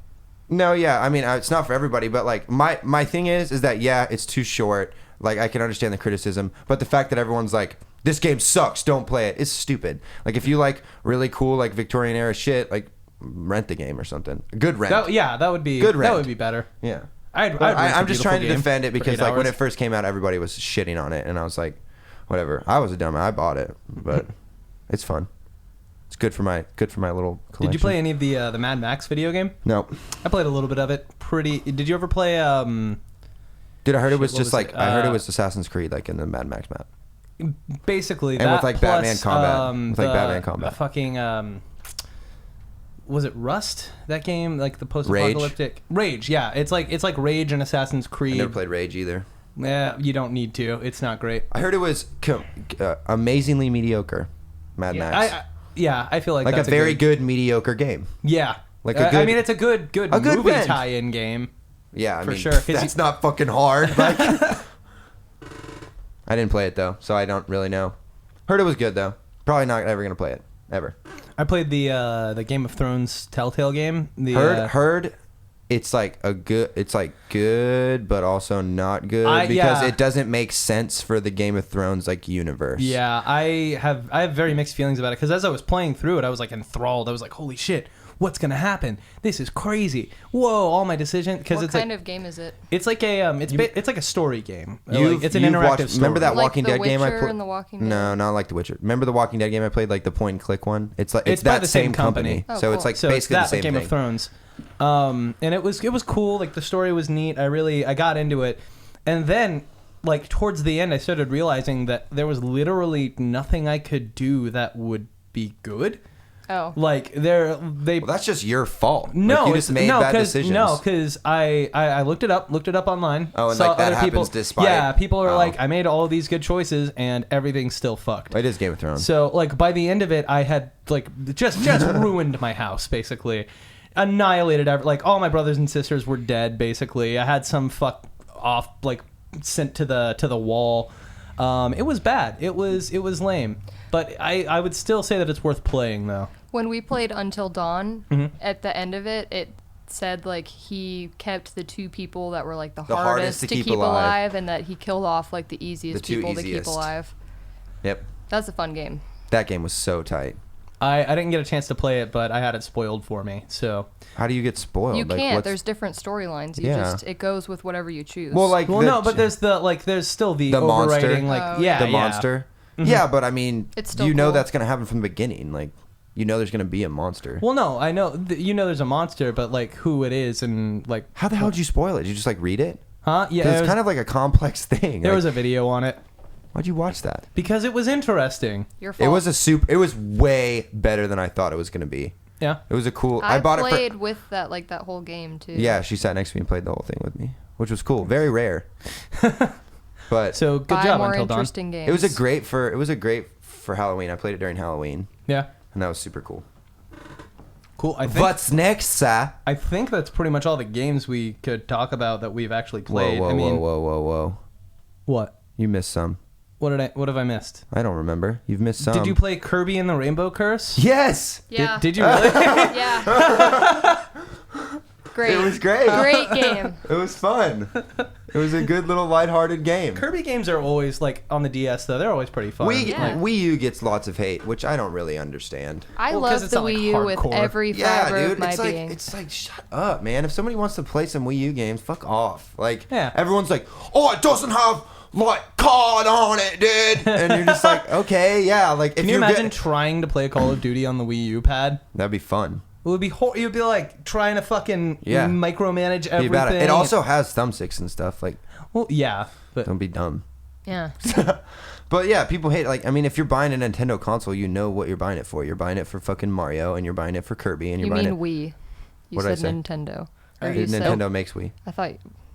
No, yeah, I mean, it's not for everybody, but like my thing is that, yeah, it's too short. Like, I can understand the criticism, but the fact that everyone's like, this game sucks, don't play it, it's stupid. Like, if you like really cool, like, Victorian era shit, like, rent the game or something. Good rent. That would be Good rent. That would be better. Yeah. I'm just trying to defend it because, like, when it first came out, everybody was shitting on it, and I was like, whatever. I was a dumb. I bought it, but it's fun. It's good for my little collection. Did you play any of the Mad Max video game? No. I played a little bit of it. Did you ever play? Dude, I heard it was Shit, what just was like it? I heard it was Assassin's Creed, like in the Mad Max map. Basically, And that with, like, plus, Batman combat. With, like, Batman combat. The fucking was it Rust? That game, like the post-apocalyptic Rage. Yeah, it's like Rage and Assassin's I Creed. never played Rage either. Yeah, you don't need to. It's not great. I heard it was amazingly mediocre. Mad Max. I feel like Like that's a very good mediocre game. Yeah, Like a I good- mean, it's a good a good movie blend. tie-in game. Yeah, I For mean, sure, 'cause that's not fucking hard. Like, I didn't play it though, so I don't really know. Heard it was good though. Probably not ever gonna play it ever. I played the Game of Thrones Telltale game. Heard it's like good, but also not good because it doesn't make sense for the Game of Thrones like universe. Yeah, I have very mixed feelings about it because as I was playing through it, I was like enthralled. I was like, holy shit, what's gonna happen? This is crazy. Whoa, all my decisions because What it's kind like, of game is it? it's like a it's like a story game. It's an You've interactive watched, story. remember that Like Walking The Dead game I Witcher played? and The Walking Dead? No, not like The Witcher. Remember the Walking Dead game I played, like the point and click one? It's like It's by the same company. Oh, so it's cool. like So basically it's the that, same like Game thing. of Thrones. And it was cool. Like the story was neat. I got into it, and then like towards the end, I started realizing that there was literally nothing I could do that would be good. Oh. Like Well, that's just your fault. No, Like, you just made bad decisions. because I looked it up online. Oh, and saw like that other people, happens despite. Yeah, people are Oh. like, I made all these good choices and everything's still fucked. It is Game of Thrones. So like by the end of it, I had like just ruined my house basically, annihilated like all my brothers and sisters were dead basically. I had some fuck off like sent to the wall. It was bad. It was lame. But I would still say that it's worth playing though. When we played Until Dawn, Mm-hmm. at the end of it, it said like he kept the two people that were like the hardest hardest to to keep keep alive. alive, and that he killed off like the easiest The two people to easiest. keep alive. Yep. That's a fun game. That game was so tight. I didn't get a chance to play it, but I had it spoiled for me. So How do you get spoiled? You Like, can't. what's- There's different storylines. Yeah. It goes with whatever you choose. Well, like well, no, but there's still the monster. overriding like Oh, yeah the yeah. monster. Yeah, but I mean, It's still you know cool. that's gonna happen from the beginning. Like, you know there's gonna be a monster. Well, no, I know there's a monster, but like who it is and like How the hell did you spoil it? Did you just like read it? huh? Yeah, 'Cause it's kind of like a complex thing. there Like, was a video on it why'd you watch that? because it was interesting. Your fault. It was way better than I thought it was gonna be. Yeah. It was a cool. I bought played it with that whole game too. for. Yeah, she sat next to me and played the whole thing with me, which was cool. Very rare. But So good Buy job more Until Dawn. interesting games. it was a great for Halloween. I played it during Halloween, Yeah. and that was super cool. Cool. I think What's next, sir? I think that's pretty much all the games we could talk about that we've actually played. Whoa, I mean, whoa! what? You missed some. What have I missed? I don't remember. You've missed some. Did you play Kirby and the Rainbow Curse? Yes. Yeah. Did you really? Yeah. Great. It was great. Great game. It was fun. It was a good little lighthearted game. Kirby games are always like on the DS though. They're always pretty fun. Yeah. Wii U gets lots of hate, which I don't really understand. I Well, 'cause love it's the not, like, Wii U with hardcore. every Yeah, fiber dude. of my It's like being. shut up, man. If somebody wants to play some Wii U games, fuck off. Like Yeah. everyone's like, oh, it doesn't have like COD on it, dude. And you're just like, okay, yeah. Like, Can if you you're imagine good- trying to play Call of Duty on the Wii U pad? that'd be fun. It would be you'd be like trying to fucking Yeah. micromanage Be everything. about it. It also has thumbsticks and stuff. Like, well, yeah, but don't be dumb. Yeah. But yeah, people hate, like, I mean, if you're buying a Nintendo console, you know what you're buying it for. You're buying it for fucking Mario, and you're buying it for Kirby, and you're You buying mean it. Wii? You What'd I said say? Nintendo. Or you said, Nintendo makes Wii. I thought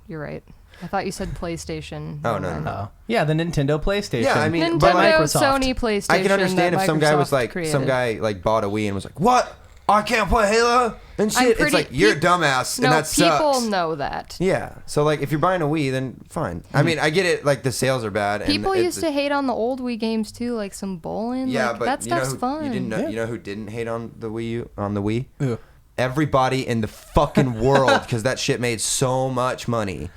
you're right. I thought you said PlayStation. Oh, no. Oh. Yeah, the Nintendo PlayStation. Yeah, I mean, Nintendo, but like, Microsoft. Sony, PlayStation. I can understand that if some guy was Microsoft like, created. some guy like bought a Wii and was like, "What? I can't play Halo and I'm shit." pretty- It's like you're a peop- dumbass, No, and that people sucks. know that. Yeah, so like if you're buying a Wii, then fine. I mean, I get it. Like the sales are bad. People and used to hate on the old Wii games too, like some bowling. Yeah, like, but that you know stuff's who, fun. you didn't know. Yeah. You know who didn't hate on the Wii U, on the Wii? Ooh. Everybody in the fucking world, because that shit made so much money.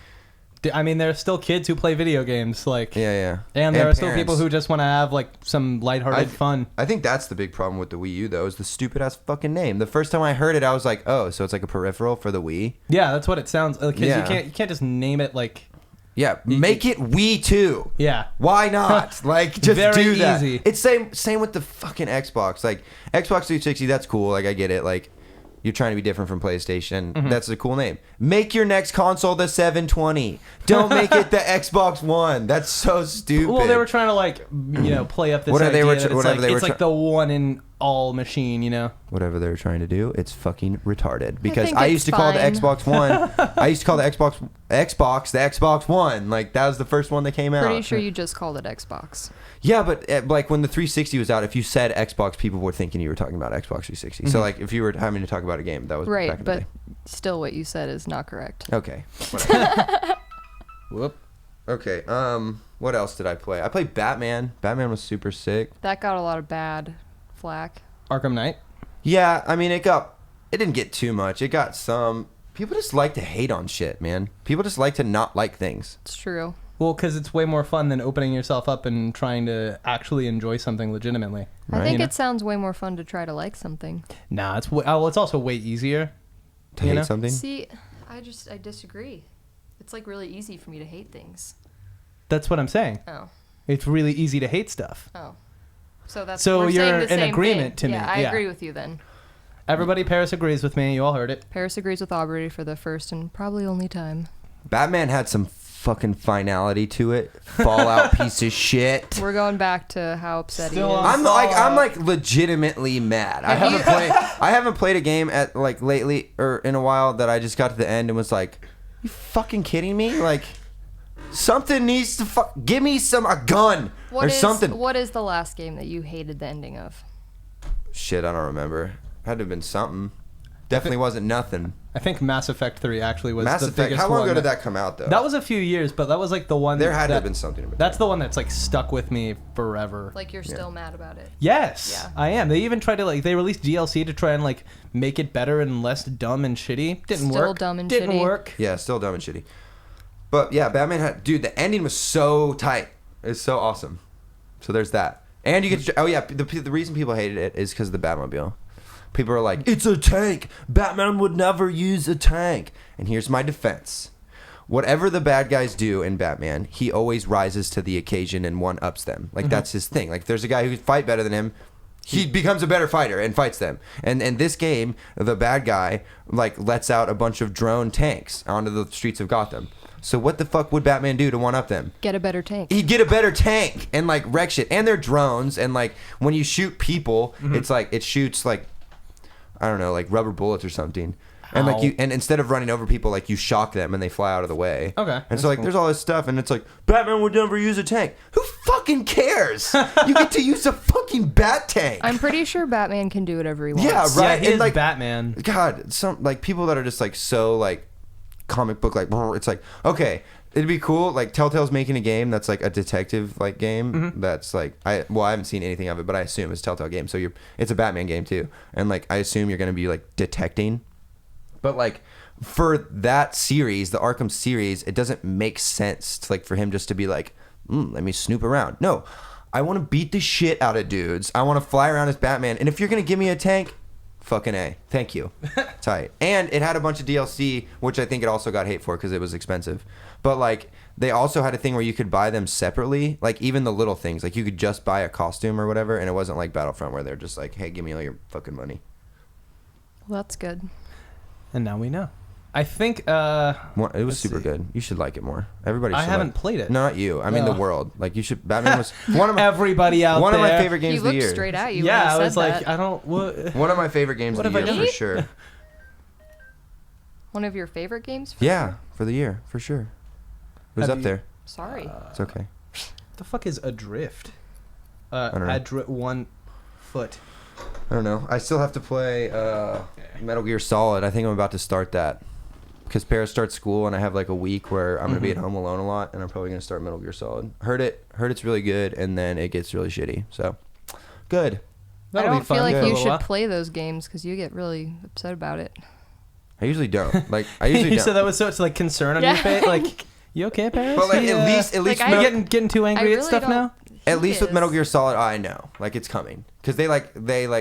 I mean, there's still kids who play video games, like, Yeah. and there are still parents. people who just want to have like some lighthearted fun. I think that's the big problem with the Wii U, though, is the stupid ass fucking name. The first time I heard it, I was like, "Oh, so it's like a peripheral for the Wii." Yeah, that's what it sounds. Because Yeah. you can't just name it like. Yeah, make it Wii 2. Yeah. Why not? Like, just Very do that. easy. It's same with the fucking Xbox. Like, Xbox 360, that's cool. Like, I get it. Like, you're trying to be different from PlayStation. Mm-hmm. That's a cool name. Make your next console the 720. Don't make it the Xbox One. That's so stupid. Well, they were trying to like play up this Whatever idea they were that tr- it's whatever like, they were it's like try- the one in all machine, Whatever they were trying to do, it's fucking retarded. Because think I it's used to call the fine. Xbox One. I used to call the Xbox the Xbox One. Like, that was the first one that came out. Pretty sure you just called it Xbox. Yeah, but like when the 360 was out, if you said Xbox, people were thinking you were talking about Xbox 360. So like if you were having to talk about a game, that was back Right, in the but day. still what you said is not correct. Okay. Whatever. Whoop. Okay. What else did I play? I played Batman. Batman was super sick. That got a lot of bad flack. Arkham Knight. Yeah, I mean it didn't get too much. It got some. People just like to hate on shit, man. People just like to not like things. It's true. Well, because it's way more fun than opening yourself up and trying to actually enjoy something legitimately. I Right. think You it sounds way more fun to try to like something. Nah, it's also way easier. To You hate know? something. See, I disagree. It's like really easy for me to hate things. That's what I'm saying. Oh. It's really easy to hate stuff. Oh. So that's So we're saying you're the in same agreement thing. to me, I yeah. agree with you then. Everybody, Paris agrees with me. You all heard it. Paris agrees with Aubrey for the first and probably only time. Batman had some fucking finality to it. Fallout piece of shit. We're going back to how upset Still he is. on- I'm like legitimately mad. I haven't played a game at like lately or in a while that I just got to the end and was like, you fucking kidding me? Like something needs to give me a gun or something. What is the last game that you hated the ending of? Shit, I don't remember. Had to have been something. Definitely wasn't nothing. I think Mass Effect 3 actually was Mass the Effect. biggest How long one. ago did that come out though? That was a few years, but that was like the one. There had to that- have been something. That's the one that's like stuck with me forever. Like you're still mad about it. Yes, Yeah. I am. They even tried to they released DLC to try and like make it better and less dumb and shitty. Didn't Still work. dumb and Didn't shitty. work. Yeah, still dumb and shitty. But yeah, Batman had the ending was so tight. It's so awesome. So there's that. And you get the reason people hated it is because of the Batmobile. People are like, it's a tank. Batman would never use a tank. And here's my defense. Whatever the bad guys do in Batman, he always rises to the occasion and one-ups them. Like, that's his thing. Like, if there's a guy who can fight better than him, he becomes a better fighter and fights them. And in this game, the bad guy, like, lets out a bunch of drone tanks onto the streets of Gotham. So what the fuck would Batman do to one-up them? Get a better tank. He'd get a better tank and, like, wreck shit. And they're drones. And, like, when you shoot people, it's like, it shoots, like, I don't know, like rubber bullets or something. And like Ow. and instead of running over people, like you shock them and they fly out of the way. Okay, And that's so like cool. there's all this stuff and it's like Batman would never use a tank. Who fucking cares? You get to use a fucking bat tank. I'm pretty sure Batman can do whatever he wants. Yeah, Yeah, right. he And is like Batman. God, some like people that are just like so like comic book like it's like okay, it'd be cool like Telltale's making a game that's like a detective like game that's like I haven't seen anything of it but I assume it's a Telltale game so it's a Batman game too and like I assume you're gonna be like detecting but like for that series the Arkham series it doesn't make sense to, like for him just to be like let me snoop around. No, I want to beat the shit out of dudes. I want to fly around as Batman and if you're gonna give me a tank fucking A. Thank you. Tight. And it had a bunch of DLC, which I think it also got hate for because it was expensive. But, like, they also had a thing where you could buy them separately. Like, even the little things. Like, you could just buy a costume or whatever, and it wasn't like Battlefront where they're just like, hey, give me all your fucking money. Well, that's good. And now we know. I think It was let's super see. good. You should like it more. Everybody. I should haven't like, played it. No, not you. I mean the Oh. world. Like you should. Batman was one of my Everybody out one there. of my favorite He games of the looked year. straight at you. Yeah, when I he was said like, that. I don't. What? One of my favorite games What of the have year I for done? sure. One of your favorite games? For Yeah, sure? for the year for sure. It was Have up you- there. Sorry. It's okay. What the fuck is Adrift? don't know. Adrift 1 foot. I don't know. I still have to play Metal Gear Solid. I think I'm about to start that because Paris starts school and I have like a week where I'm gonna be at home alone a lot, and I'm probably gonna start Metal Gear Solid. Heard it's really good, and then it gets really shitty. So good. I That'll don't be fun feel like for a you little should while. play those games because you get really upset about it. I usually don't. Like I usually You don't. said that with such like concern on your Yeah. face. Like, you okay, Paris? But like You, at least Like, you I- getting too angry at really stuff don't- now? at He least with is. Metal Gear Solid, I know like it's coming because they like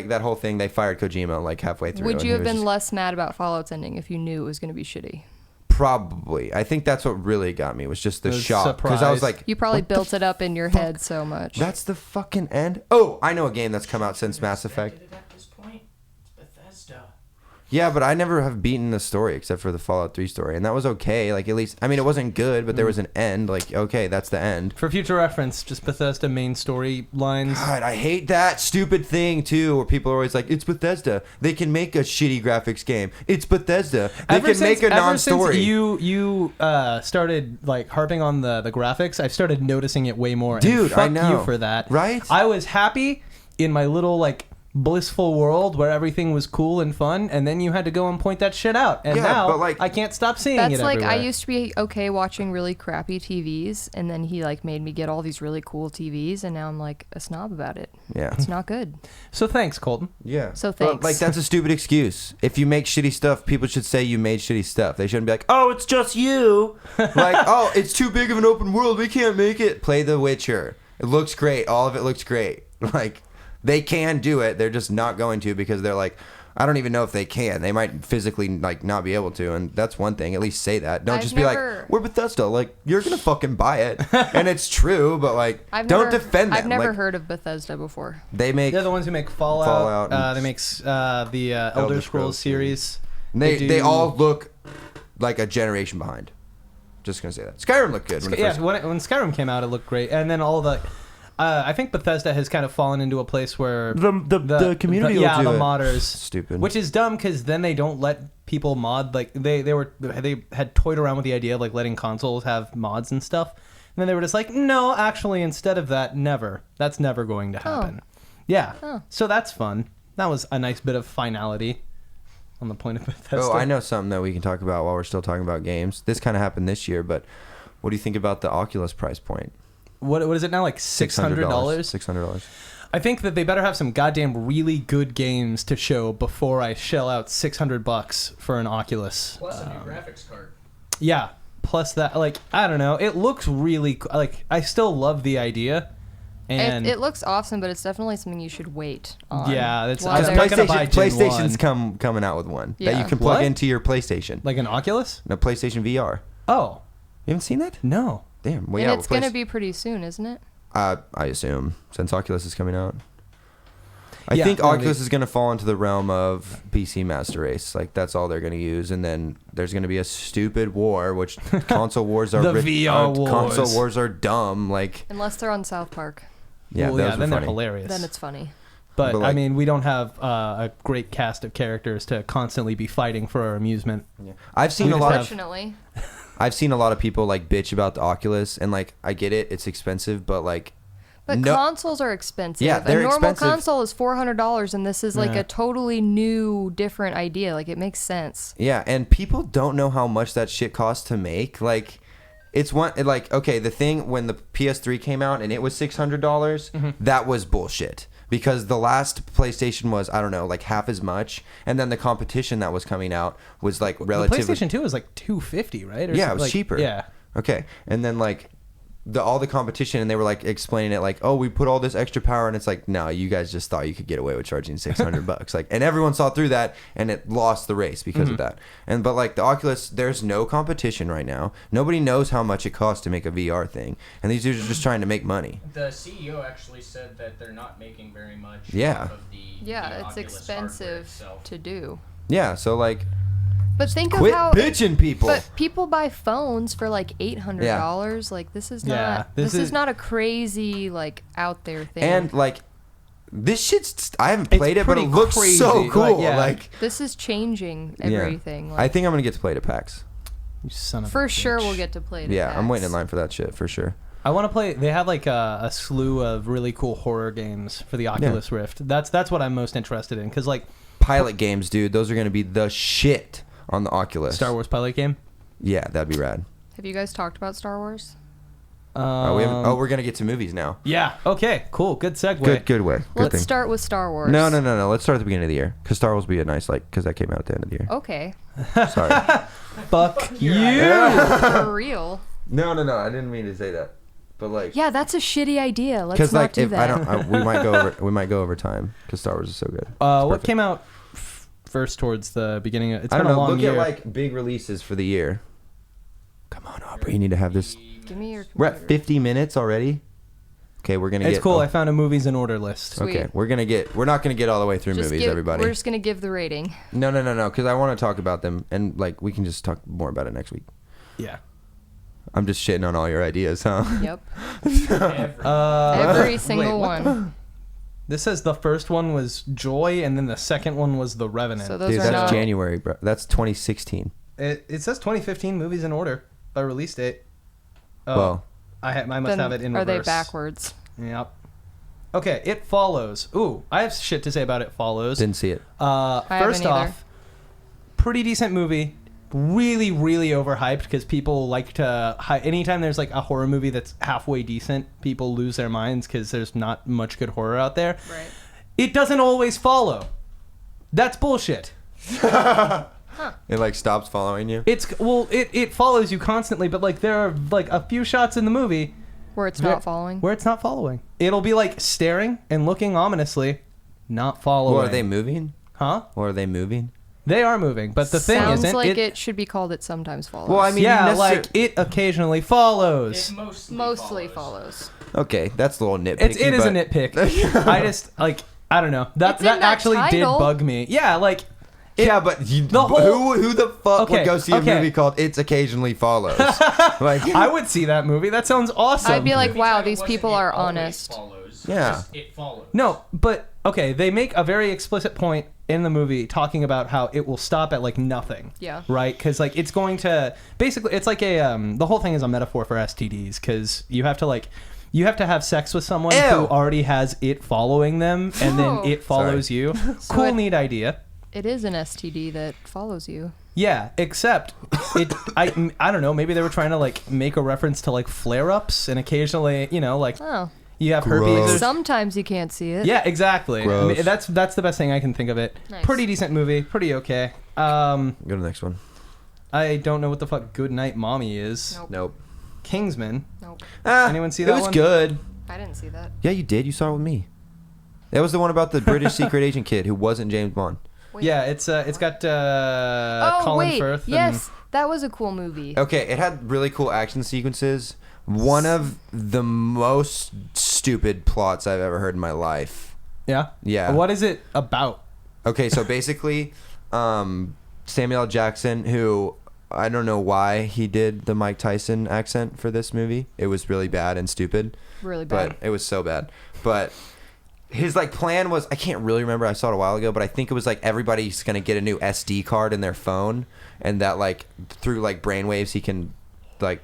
that whole thing. They fired Kojima like halfway through. Would and you he have was been just- less mad about Fallout's ending if you knew it was going to be shitty? Probably. I think that's what really got me was just the The shock because I was surprise. like, You probably what the built it up in your head so much. That's the fucking end. Oh, I know a game that's come out since Mass Effect. Expected it at this point. It's Bethesda. Yeah, but I never have beaten the story except for the Fallout 3 story, and that was okay. Like at least, I mean, it wasn't good, but there was an end. Like okay, that's the end. For future reference, just Bethesda main story lines. God, I hate that stupid thing too, where people are always like, "It's Bethesda. They can make a shitty graphics game. It's Bethesda. They can make a non-story." Ever since you started like harping on the graphics, I've started noticing it way more. Dude, and fuck I know. you for that. Right? I was happy in my little like blissful world where everything was cool and fun, and then you had to go and point that shit out. And Yeah, now but, like- I can't stop seeing That's it like everywhere. I used to be okay watching really crappy TVs, and then he like made me get all these really cool TVs, and now I'm like a snob about it. Yeah. It's not good. So thanks, Colton. Yeah. So But, thanks. like that's a stupid excuse. If you make shitty stuff, people should say you made shitty stuff. They shouldn't be like, "Oh, it's just you." Like, "Oh, it's too big of an open world. We can't make it." Play The Witcher. It looks great. All of it looks great. Like they can do it. They're just not going to because they're like, I don't even know if they can. They might physically like not be able to, and that's one thing. At least say that. Don't I've just be never- like, "We're Bethesda." Like you're gonna fucking buy it, and it's true. But like, don't defend them. I've never Like, heard of Bethesda before. They make They're the ones who make Fallout. Fallout and They make the Elder Scrolls series. They do- all look like a generation behind. Just gonna say that. Skyrim looked good when it Yeah, first. when Skyrim came out, it looked great, and then all the. I think Bethesda has kind of fallen into a place where The community will yeah, do the it. modders, Stupid. which is dumb because then they don't let people mod. Like they had toyed around with the idea of like letting consoles have mods and stuff, and then they were just like, no, actually, instead of that, never. That's never going to happen. Yeah, Oh. so that's fun. That was a nice bit of finality on the point of Bethesda. Oh, I know something that we can talk about while we're still talking about games. This kind of happened this year, but what do you think about the Oculus price point? What is it now? Like $600? $600. I think that they better have some goddamn really good games to show before I shell out $600 for an Oculus. Plus a new graphics card. Yeah. Plus that, like, I don't know. It looks really like I still love the idea, and It looks awesome, but it's definitely something you should wait on. Yeah, that's- while I'm they're- not gonna buy Gen PlayStation's 1. coming out with one that Yeah. you can plug What? into your PlayStation. like an Oculus. No, PlayStation VR. Oh You haven't seen that? no. Damn. Well, and yeah, it's going to be pretty soon, isn't it? I assume since Oculus is coming out. I Yeah, think no, Oculus they- is going to fall into the realm of PC Master Race. Like that's all they're going to use, and then there's going to be a stupid war, which console wars are The VR wars. Console wars are dumb. Like Unless they're on South Park. yeah, Well, those yeah. were Then funny. they're hilarious. Then it's funny. but But, I like- mean, we don't have a great cast of characters to constantly be fighting for our amusement. Yeah. I've seen We a just lot have- of Unfortunately. I've seen a lot of people like bitch about the Oculus, and like I get it, it's expensive, but like But no- consoles are expensive. Yeah, they're a normal expensive. console is $400, and this is like Yeah. a totally new, different idea. Like, it makes sense. yeah, and people don't know how much that shit costs to make. Like it's one like okay, the thing when the PS3 came out and it was $600, that was bullshit. Because the last PlayStation was, I don't know, like half as much, and then the competition that was coming out was like relatively. The PlayStation 2 is like $250, right? Or Yeah, it something was like- cheaper. Yeah. Okay, and then like all the competition, and they were like explaining it like, oh, we put all this extra power, and it's like, no, you guys just thought you could get away with charging $600, like, and everyone saw through that, and it lost the race because of that. And but like the Oculus, there's no competition right now. Nobody knows how much it costs to make a VR thing, and these dudes are just trying to make money. The CEO actually said that they're not making very much Yeah. off of the Yeah, the it's Oculus hardware expensive itself. to do. Yeah, so like, But think Quit of how bitching, people. But people buy phones for like $800. Like this is not Yeah, this is not a crazy like out there thing. And like this shit's I haven't played it, but it pretty looks crazy. so cool. Like, yeah. Like this is changing yeah. everything. I Like, think I'm gonna get to play it at PAX. You son of a for sure bitch. we'll get to play it. Yeah, at I'm waiting in PAX. line for that shit for sure. I want to play. They have like a slew of really cool horror games for the Oculus Rift. That's what I'm most interested in because like Pilot games, dude, those are gonna be the shit on the Oculus. Star Wars pilot game. Yeah, that'd be rad. Have you guys talked about Star Wars? We're gonna get to movies now. Yeah. Okay. Cool. Good segue. Good way. Good Let's thing. start with Star Wars. No. Let's start at the beginning of the year because Star Wars will be a nice because that came out at the end of the year. Okay. Sorry. Fuck you. For real. No. I didn't mean to say that, but like. Yeah, that's a shitty idea. Let's Because not like do if that. I don't, we might go over time because Star Wars is so good. It's What perfect. came out first towards the beginning? It's I been don't a know. long Look year. at like big releases for the year. Come on, Aubrey, you need to have this. Give me your We're computer. at 50 minutes already. Okay, we're gonna It's get. cool. oh, I found a movies in order list. Sweet. okay, we're not gonna get all the way through movies, everybody. We're just gonna give the rating. No, because I want to talk about them and like we can just talk more about it next week. Yeah. I'm just shitting on all your ideas, huh? Yep. Every- Every single what one. This says the first one was Joy, and then the second one was The Revenant. So those Dude, are that's not. January, bro. That's 2016. It says 2015 movies in order by release date. Oh, Well, I must Then have it in are reverse. they backwards? Yep. Okay, It Follows. Ooh, I have shit to say about It Follows. didn't see it. First haven't either. off, pretty decent movie. Really, really overhyped because people like to. Anytime there's like a horror movie that's halfway decent, people lose their minds because there's not much good horror out there. Right. It doesn't always follow. That's bullshit. It like stops following you. It follows you constantly, but like there are like a few shots in the movie Where it's not following. where it's not following. It'll be like staring and looking ominously, not following. Well, are they moving? Huh? Or are they moving? They are moving, but the thing Sounds isn't. like it should be called It Sometimes Follows. Well, I mean, yeah, you like it occasionally follows. It mostly, mostly follows. follows. Okay, that's a little nitpicky. It is a but- nitpick. I just like I don't know that It's in that actually title. did bug me. Yeah, like Yeah, but the whole- who the fuck Okay, would go see a okay. movie called It's Occasionally Follows? Like, I would see that movie. That sounds awesome. I'd be like, Movie wow, title these wasn't people It are Always honest. Follows, Yeah. just It follows. no, but okay, they make a very explicit point in the movie talking about how it will stop at like nothing. Yeah. Right? Because like it's going to basically it's like a the whole thing is a metaphor for STDs because you have to have sex with someone Ew. who already has it following them and then Oh. it follows you. So Cool, it- neat idea. It is an STD that follows you. Yeah, except I don't know, maybe they were trying to like make a reference to like flare-ups and occasionally, like Oh. you have Gross. herpes or Sometimes you can't see it. yeah, exactly. I mean, Gross. that's the best thing I can think of it. Nice. Pretty decent movie, pretty okay. go to the next one. I don't know what the fuck Good Night Mommy is. Nope. Nope. Kingsman. Nope. Anyone see that It was one? good. I didn't see that. Yeah, you did. You saw it with me. That was the one about the British secret agent kid who wasn't James Bond. Wait. Yeah, it's got Oh, Colin wait. Firth. Yes. That was a cool movie. Okay, it had really cool action sequences. One of the most stupid plots I've ever heard in my life. Yeah. Yeah. What is it about? Okay, so basically, Samuel L. Jackson, who I don't know why he did the Mike Tyson accent for this movie. It was really bad and stupid. Really bad. But it was so bad. But his like plan was, I can't really remember, I saw it a while ago, but I think it was like everybody's gonna get a new SD card in their phone, and that like through like brainwaves he can like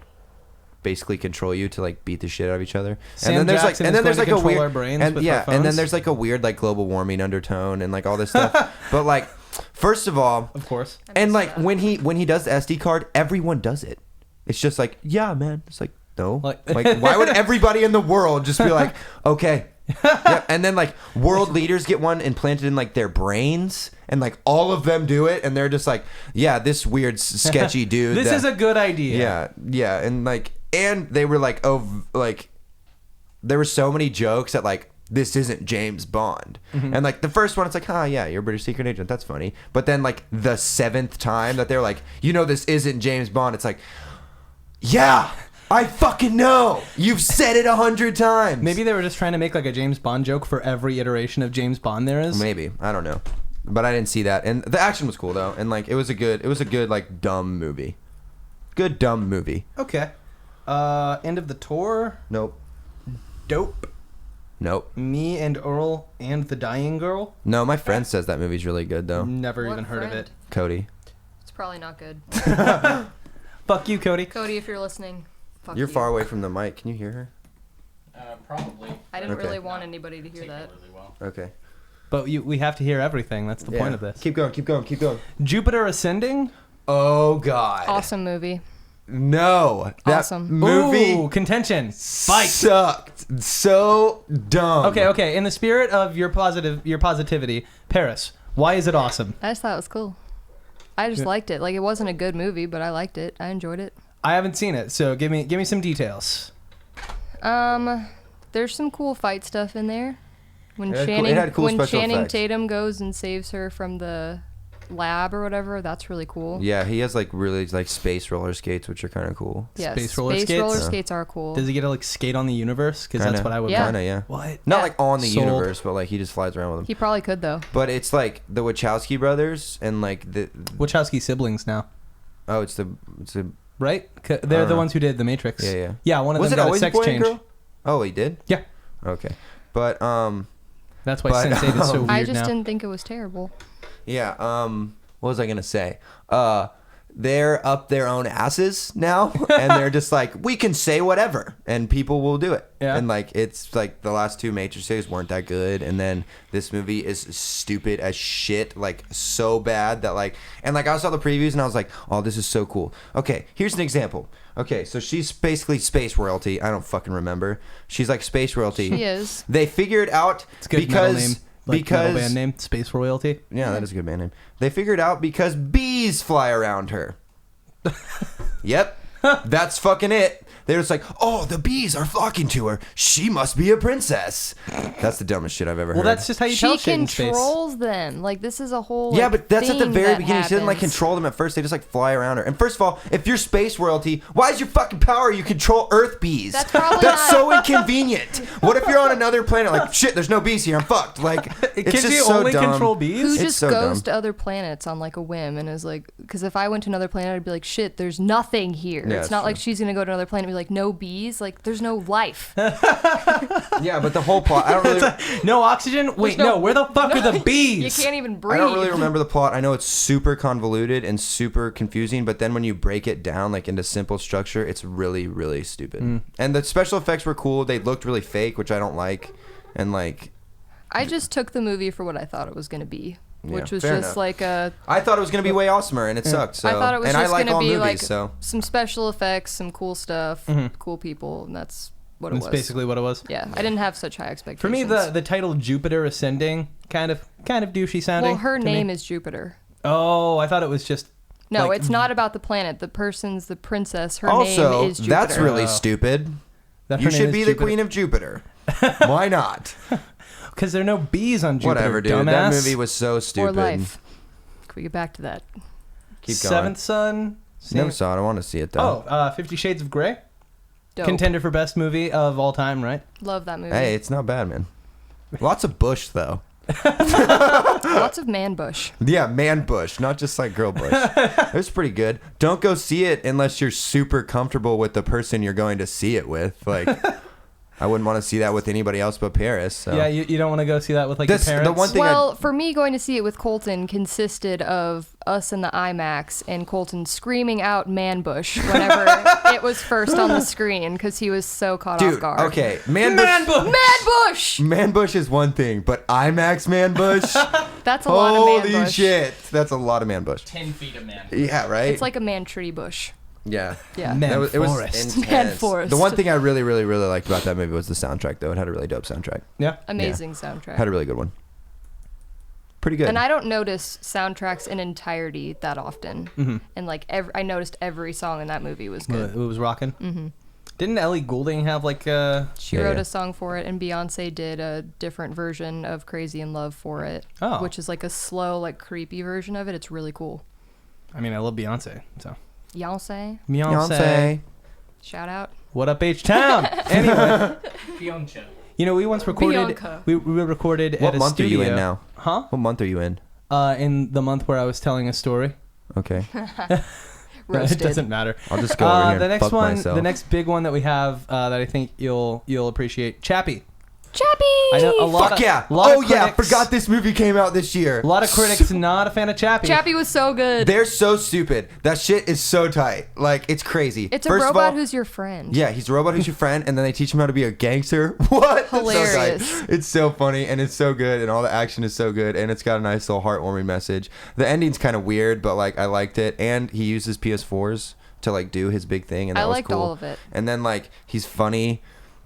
basically control you to like beat the shit out of each other. Sam and then there's Jackson like, and is then there's going like to a control weird, our brains and with yeah, our and then phones? there's like a weird like global warming undertone and like all this stuff. But like, first of all, Of course. and missed like that. when he does the SD card, everyone does it. It's just like, yeah, man. It's like, no. Like- Like, why would everybody in the world just be like, okay. Yep. And then like world leaders get one implanted in like their brains, and like all of them do it, and they're just like, yeah, this weird sketchy dude. This that- is a good idea. yeah, and like, and they were like, oh, like, there were so many jokes that like, this isn't James Bond. And like the first one, it's like, yeah, you're a British secret agent. That's funny. But then like the 7th time that they're like, this isn't James Bond. It's like, yeah, I fucking know. You've said it 100 times. Maybe they were just trying to make like a James Bond joke for every iteration of James Bond there is. Maybe. I don't know. But I didn't see that, and the action was cool though, and like it was a good like dumb movie. Good dumb movie. Okay. End of the tour. Nope. Dope. Nope. Me and Earl and the Dying Girl. No, my friend says that movie's really good though. Never What even heard of friend? it. Cody. It's probably not good. Fuck you, Cody. Cody, if you're listening, fuck You're you. far away from the mic. Can you hear her? Probably. I didn't Okay. really want anybody to hear that. Really well. Okay. But we have to hear everything. That's the point of this. Keep going. Keep going. Keep going. Jupiter Ascending. Oh God. Awesome movie. No. That Awesome. movie Ooh, contention. Fight. sucked. So dumb. Okay. In the spirit of your positivity, Paris. Why is it awesome? I just thought it was cool. I just liked it. Like, it wasn't a good movie, but I liked it. I enjoyed it. I haven't seen it, so give me some details. There's some cool fight stuff in there. When It had cool special Channing effects. Tatum goes and saves her from the lab or whatever, that's really cool. Yeah, he has like really like space roller skates, which are kind of cool. Yes, Space roller skates? roller Yeah. skates are cool. Does he get to like skate on the universe? Because that's Kinda. what I would. Yeah. want. Kinda, yeah. What? Not Yeah. like on the Sold. universe, but like he just flies around with them. He probably could though. But it's like the Wachowski brothers and like the Wachowski siblings now, it's the right? They're the know. ones who did The Matrix. Yeah. Yeah, one of Was them it got a always a sex boy and change. girl? Oh, he did. Yeah, Okay, but that's why But, Sense8 is so weird I just now. didn't think it was terrible. yeah. What was I gonna say? They're up their own asses now, and they're just like, we can say whatever, and people will do it. Yeah. And like, it's like the last two Matrices weren't that good, and then this movie is stupid as shit, like so bad that like, and like I saw the previews and I was like, oh, this is so cool. Okay, here's an example. Okay, so she's basically space royalty. I don't fucking remember. She's like space royalty. She is. They figured out It's a good metal name. because Like metal band name, Space Royalty. yeah, that is a good band name. They figured out because bees fly around her. Yep. That's fucking it. They're just like, oh, the bees are flocking to her. She must be a princess. That's the dumbest shit I've ever heard. Well, that's just how you She tell shit in space. controls them. Like, this is a whole yeah, like, but that's at the thing very that beginning. She doesn't like happens. control them at first. They just like fly around her. And first of all, if you're space royalty, why is your fucking power you control Earth bees? That's probably That's not- so inconvenient. What if you're on another planet? Like, shit, there's no bees here. I'm fucked. Like, it's Can just she so only dumb. control Who bees? It's just so goes dumb. to other planets on like a whim and is like, because if I went to another planet, I'd be like, shit, there's nothing here. Yeah, it's that's not true. like she's gonna go to another planet and be like, no bees. Like, there's no life. Yeah, but the whole plot, I don't really. No oxygen? Wait, no. Where the fuck are the You bees? can't even breathe. I don't really remember the plot. I know it's super convoluted and super confusing, but then when you break it down like into simple structure, it's really, really stupid. And the special effects were cool. They looked really fake, which I don't like. And like, I just took the movie for what I thought it was gonna be, which was fair just enough. like a. I thought it was gonna be way awesomer, and it sucked. So. I thought it was and just I like gonna all be movies, like so some special effects, some cool stuff, cool people, and that's what it That's was. basically what it was. Yeah, I didn't have such high expectations. For me, the title Jupiter Ascending kind of douchey sounding. well, her to me. name is Jupiter. Oh, I thought it was just. No, like, it's not about the planet. The person's the princess. Her also name is Jupiter. that's really stupid. that her You name should is be the Jupiter. queen of Jupiter. Why not? Because there are no bees on Jupiter. Whatever, dude. Dumbass. That movie was so stupid. Or life. Can we get back to that? Keep going. Seventh Son. Never saw it. I want to see it though. 50 Shades of Grey. Dope. Contender for best movie of all time, right? Love that movie. Hey, it's not bad, man. Lots of bush though. Lots of man bush. Yeah, man bush, not just like girl bush. It was pretty good. Don't go see it unless you're super comfortable with the person you're going to see it with. Like, I wouldn't want to see that with anybody else but Paris. So. Yeah, you don't want to go see that with like This- your the parents. one thing Well, for me, going to see it with Colton consisted of us in the IMAX and Colton screaming out "man bush" whenever it was first on the screen because he was so caught off Dude, guard. okay, man Man bush. bush. Man bush. Man bush is one thing, but IMAX man bush. That's a lot of man Holy bush. shit, that's a lot of man bush. 10 feet of man. Yeah, right. It's like a man tree bush. yeah. Yeah. Man It was forest. intense. Man forest. The one thing I really, really, really liked about that movie was the soundtrack, though. It had a really dope soundtrack. Yeah. Amazing soundtrack. Had a really good one. Pretty good. And I don't notice soundtracks in entirety that often. Mm-hmm. And like I noticed every song in that movie was It good. was rocking. Mm-hmm. Didn't Ellie Goulding have like She Yeah, wrote yeah. a song for it, and Beyonce did a different version of "Crazy in Love" for it, Oh. which is like a slow, like creepy version of it. It's really cool. I mean, I love Beyonce, so. Beyonce, Beyonce. shout out. What up, H-Town? Anyway, Bianca. you know, we once recorded. Bianca. We recorded What at a month studio. are you in now? Huh? What month are you in? in the month where I was telling a story. Okay. Roasted. It doesn't matter. I'll just go over here The and next fuck one, myself. the next big one that we have that I think you'll appreciate, Chappie. Chappie! I know a lot Fuck of, yeah! lot Oh of yeah! critics- Forgot this movie came out this year. A lot of critics not a fan of Chappie. Chappie was so good. They're so stupid. That shit is so tight. Like, it's crazy. It's a First of robot all, who's your friend. Yeah, he's a robot who's your friend, and then they teach him how to be a gangster. What? That's Hilarious. So tight. It's so funny, and it's so good, and all the action is so good, and it's got a nice little heartwarming message. The ending's kind of weird, but like I liked it, and he uses PS4s to like do his big thing, and that I was liked cool. all of it. And then like he's funny,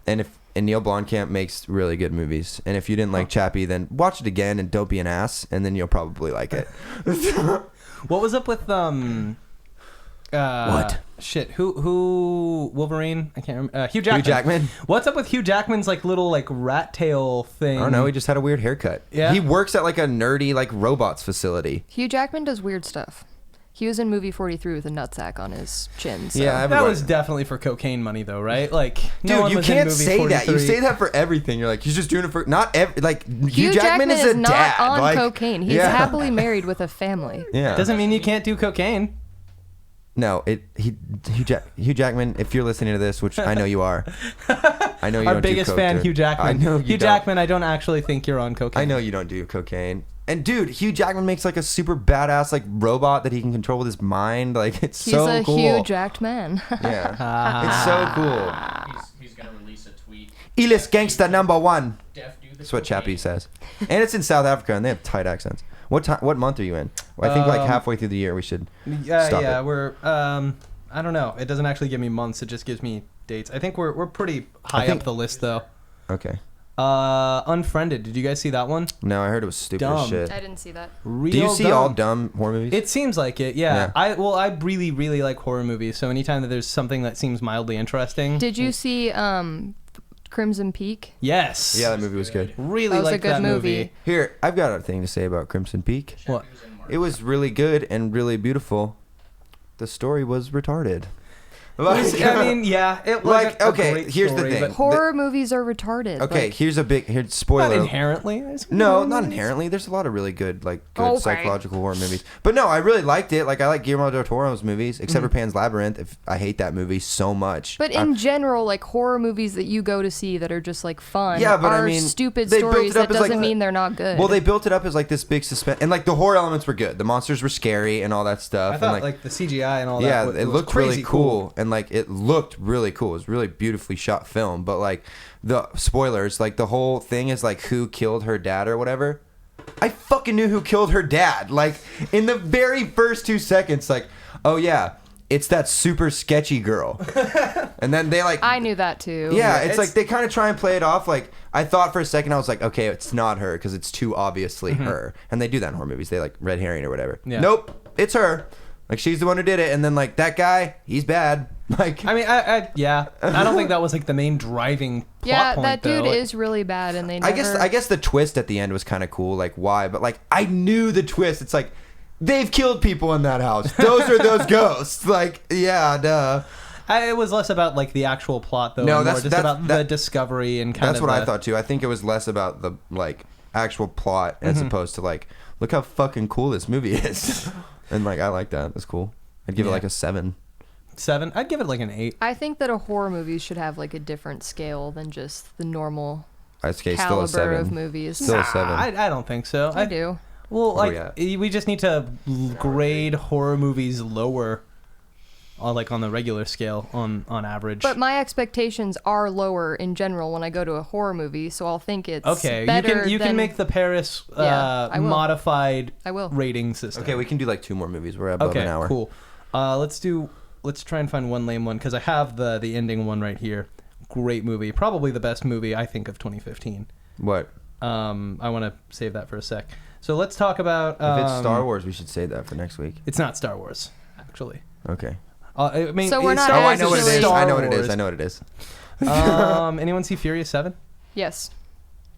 and Neil Blomkamp makes really good movies. And if you didn't like Chappie, then watch it again and don't be an ass, and then you'll probably like it. What was up with What? Shit, who Wolverine? I can't remember. Hugh Jackman. Hugh Jackman? What's up with Hugh Jackman's like little like rat tail thing? I don't know. He just had a weird haircut. Yeah? He works at like a nerdy like robots facility. Hugh Jackman does weird stuff. He was in movie 43 with a nutsack on his chin. So. Yeah, That everybody- was definitely for cocaine money though, right? Like, no Dude, one you was in can't movie say that. You 43. say that for everything. You're like, he's just doing it for not every. Like Hugh Jackman is a not dad. on like, cocaine. He's yeah. happily married with a family. Yeah. Doesn't mean you can't do cocaine. No, Hugh Jackman. If you're listening to this, which I know you are, I know you Our don't biggest do coke, fan, dude. Hugh Jackman. I know you Hugh don't. Jackman, I don't actually think you're on cocaine. I know you don't do cocaine. And dude, Hugh Jackman makes like a super badass like robot that he can control with his mind. Like it's He's so a cool. huge jacked man. Yeah, it's so cool. He's gonna release a tweet. Elis gangsta number one. Def do the That's what cocaine. Chappie says. And it's in South Africa, and they have tight accents. What month are you in? Well, I think like halfway through the year we should stop it. We're I don't know. It doesn't actually give me months. It just gives me dates. I think we're pretty high think- up the list though. Okay. Unfriended. Did you guys see that one? No, I heard it was stupid as Dumb. shit. I didn't see that. Real Do you see dumb. all dumb horror movies? It seems like it, yeah. Yeah. I really, really like horror movies. So anytime that there's something that seems mildly interesting. Did you see Crimson Peak? Yes. Yeah, that movie was good. Really That was a like good that movie. Here, I've got a thing to say about Crimson Peak. What? It was really good and really beautiful. The story was retarded. I mean, yeah. It was Like, a okay, great here's the story, thing. but Horror movies are retarded. okay, Like, here's not spoiler. inherently. It's No, horror not movies. inherently. There's a lot of really good, good Okay. psychological horror movies. But no, I really liked it. Like, I like Guillermo del Toro's movies, except for Pan's Labyrinth. I hate that movie so much. but in general, like horror movies that you go to see that are just like fun Yeah, but I are mean, stupid they built stories. it up That as, like, doesn't mean they're not good. Well, they built it up as like this big suspense, and like the horror elements were good. The monsters were scary and all that stuff. I thought and, like the CGI and all yeah, that. it was looked crazy really cool, and like it looked really cool. It was really beautifully shot film. But like the spoilers, like the whole thing is like who killed her dad or whatever. I fucking knew who killed her dad. Like in the very first 2 seconds, like, oh yeah, it's that super sketchy girl. And then they like I knew that too. yeah, It's- it's like they kind of try and play it off. Like I thought for a second, I was like, okay, it's not her because it's too obviously her. And they do that in horror movies. They like red herring or whatever. Yeah. Nope, it's her. Like she's the one who did it. And then like that guy, he's bad. Like I mean, yeah. I don't think that was like the main driving plot Yeah, point, that dude though. is really bad, and they never. I guess the twist at the end was kind of cool. Like why? But like I knew the twist. It's like they've killed people in that house. Those are those ghosts. Like yeah, duh. It was less about like the actual plot though. No, and more that's- just that's- about that- the discovery and kind That's of. what I thought too. I think it was less about the like actual plot as opposed to like, look how fucking cool this movie is. And like I like that. That's cool. I'd give it Yeah. like a 7. 7. I'd give it like an 8. I think that a horror movie should have like a different scale than just the normal Okay, still a caliber 7. of movies. Still a 7. I don't think so. I do. Well, like yeah. we just need to grade horror movies lower, like on the regular scale on average. But my expectations are lower in general when I go to a horror movie, so I'll think it's okay, better you can than- make the Paris Yeah, I will. modified I will. rating system. Okay, we can do like 2 more movies. We're above Okay, an hour. cool. Let's try and find one lame one because I have the ending one right here. Great movie, probably the best movie I think of 2015. What? I want to save that for a sec. So let's talk about. If it's Star Wars, we should say that for next week. It's not Star Wars, actually. Okay. I mean, So we're not Oh, I know what it is. Actually- I know what it Star is. I know what it is. Wars. Anyone see Furious 7? Yes.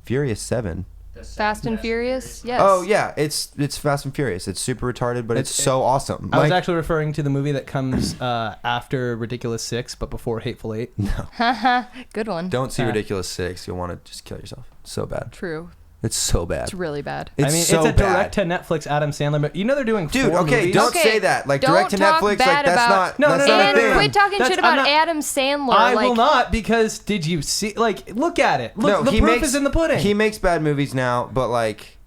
Furious 7. The second Fast and best Furious? movie. Yes. Oh yeah, it's Fast and Furious. It's super retarded, but it's so awesome. I was Like, actually referring to the movie that comes after Ridiculous 6, but before Hateful Eight. Good one. don't see Ah. Ridiculous 6. You'll want to just kill yourself. So bad. True. It's so bad. It's really bad. It's I mean, so it's a bad. direct to Netflix Adam Sandler. But you know they're doing Dude, 4 okay, movies? don't Okay, say that. Like, don't direct to talk Netflix, bad like, that's about- not, No, that's no, not no, a And no, thing. no. quit talking That's- shit about I'm not- Adam Sandler. I like, will not, because did you see? Like, look at it. Look, the he proof makes, is in the pudding. He makes bad movies now, but like,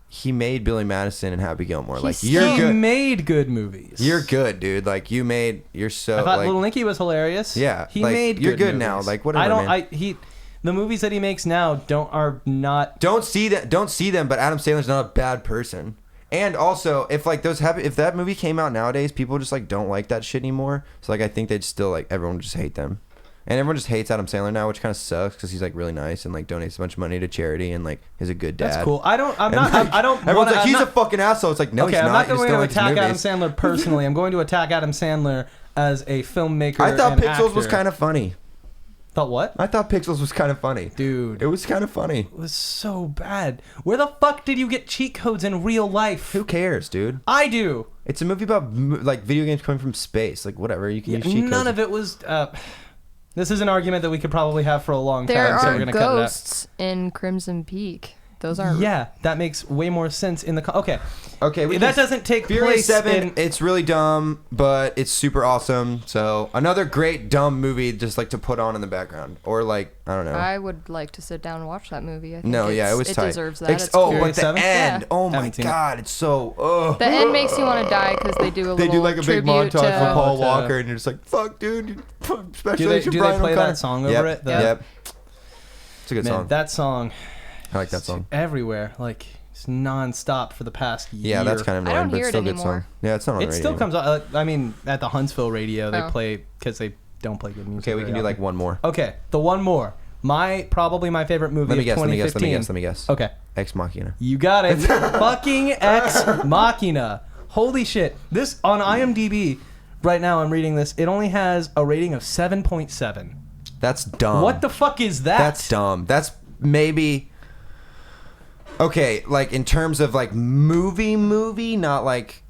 he made Billy Madison and Happy Gilmore. Like, He's you're he good. made good movies. You're good, dude. Like, you're so. I thought like, Little Nicky was hilarious. Yeah, he like, made. you're good movies. now. Like, whatever, I don't. man. The movies that he makes now are not. Don't see them. But Adam Sandler's not a bad person. And also, if like if that movie came out nowadays, people just like don't like that shit anymore. So like, I think they'd still like everyone would just hate them. And everyone just hates Adam Sandler now, which kind of sucks because he's like really nice and like donates a bunch of money to charity and like is a good dad. That's cool. I don't. I'm And, not. like, I don't. Everyone's wanna, like, I'm he's not, a fucking asshole. It's like, no, okay, he's I'm not. not You just going don't to like his attack Adam movies. Sandler personally. I'm going to attack Adam Sandler as a filmmaker. I thought and Pixels was actor. kind of funny. Thought what? I thought Pixels was kind of funny. Dude, It was kind of funny. it was so bad. Where the fuck did you get cheat codes in real life? Who cares, dude? I do. It's a movie about like video games coming from space. Like whatever, you can use cheat codes. None of it was. This is an argument that we could probably have for a long there time. So we're are gonna cut it out. ghosts in Crimson Peak. Those aren't. Yeah, that makes way more sense in the. Okay, Okay, that doesn't take Fury place 7, in. it's really dumb, but it's super awesome. So another great dumb movie just like to put on in the background. Or like, I don't know. I would like to sit down and watch that movie. I think No, yeah, it was it tight. deserves that. It's oh, cool. but the 7? end. Yeah. Oh my Haven't seen it. god, it's so ugh. The end makes you want to die because they do a They little do like a big tribute montage to, for Paul to- Walker, and you're just like, "Fuck, dude!" Special Do they Agent play Brian that O'Connor. song over Yep, it? Yep. It's a good Man, song. that song. I like that song. Everywhere, like it's nonstop for the past year. Yeah, that's kind of I annoying, don't but hear it still a good anymore. song. Yeah, it's not on the It radio still anymore. comes out. I mean, at the Huntsville radio, they Oh. play because they don't play good music. Okay, we very can do often. like one more. Okay, the one more. Probably my favorite movie Let me of guess. Let me guess. 2015. Let me guess. Okay, Ex Machina. you got it. Fucking Ex Machina. Holy shit! This on IMDb right now. I'm reading this. It only has a rating of 7.7. That's dumb. What the fuck is that? That's dumb. That's maybe. Okay, like in terms of like movie, not like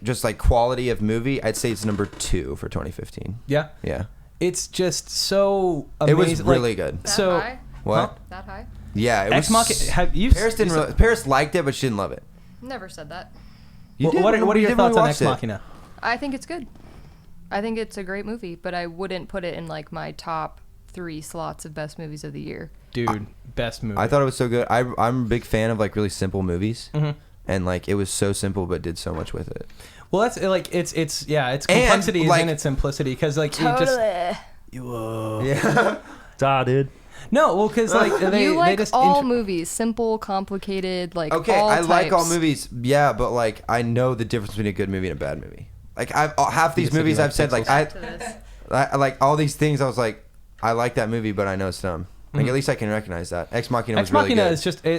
just like quality of movie. I'd say it's number 2 for 2015. Yeah. Yeah, It's just so it amazing. was really like, good. That So high? What? Huh? That high? Yeah, it Ex was. Machina. Have you? Paris didn't. you Really, Paris liked it, but she didn't love it. Never said that. You did what when are we your did when we thoughts on watched Ex it. Machina? I think it's good. I think it's a great movie, but I wouldn't put it in like my top 3 slots of best movies of the year. Dude, best movie. I thought it was so good. I'm a big fan of like really simple movies, Mhm. and like it was so simple but did so much with it. Well, that's like it's complexity is like- in its simplicity because like you just Yeah. Da, dude. no well because like they you like they just all movies, simple, complicated, like Okay, all I like all types. movies. Yeah, but like I know the difference between a good movie and a bad movie. Like half these You said you movies like I've said like To this. I like all these things. I was like, I like that movie, but I know it's dumb. Like at least I can recognize that. Ex Machina was Ex really Machina good. is just I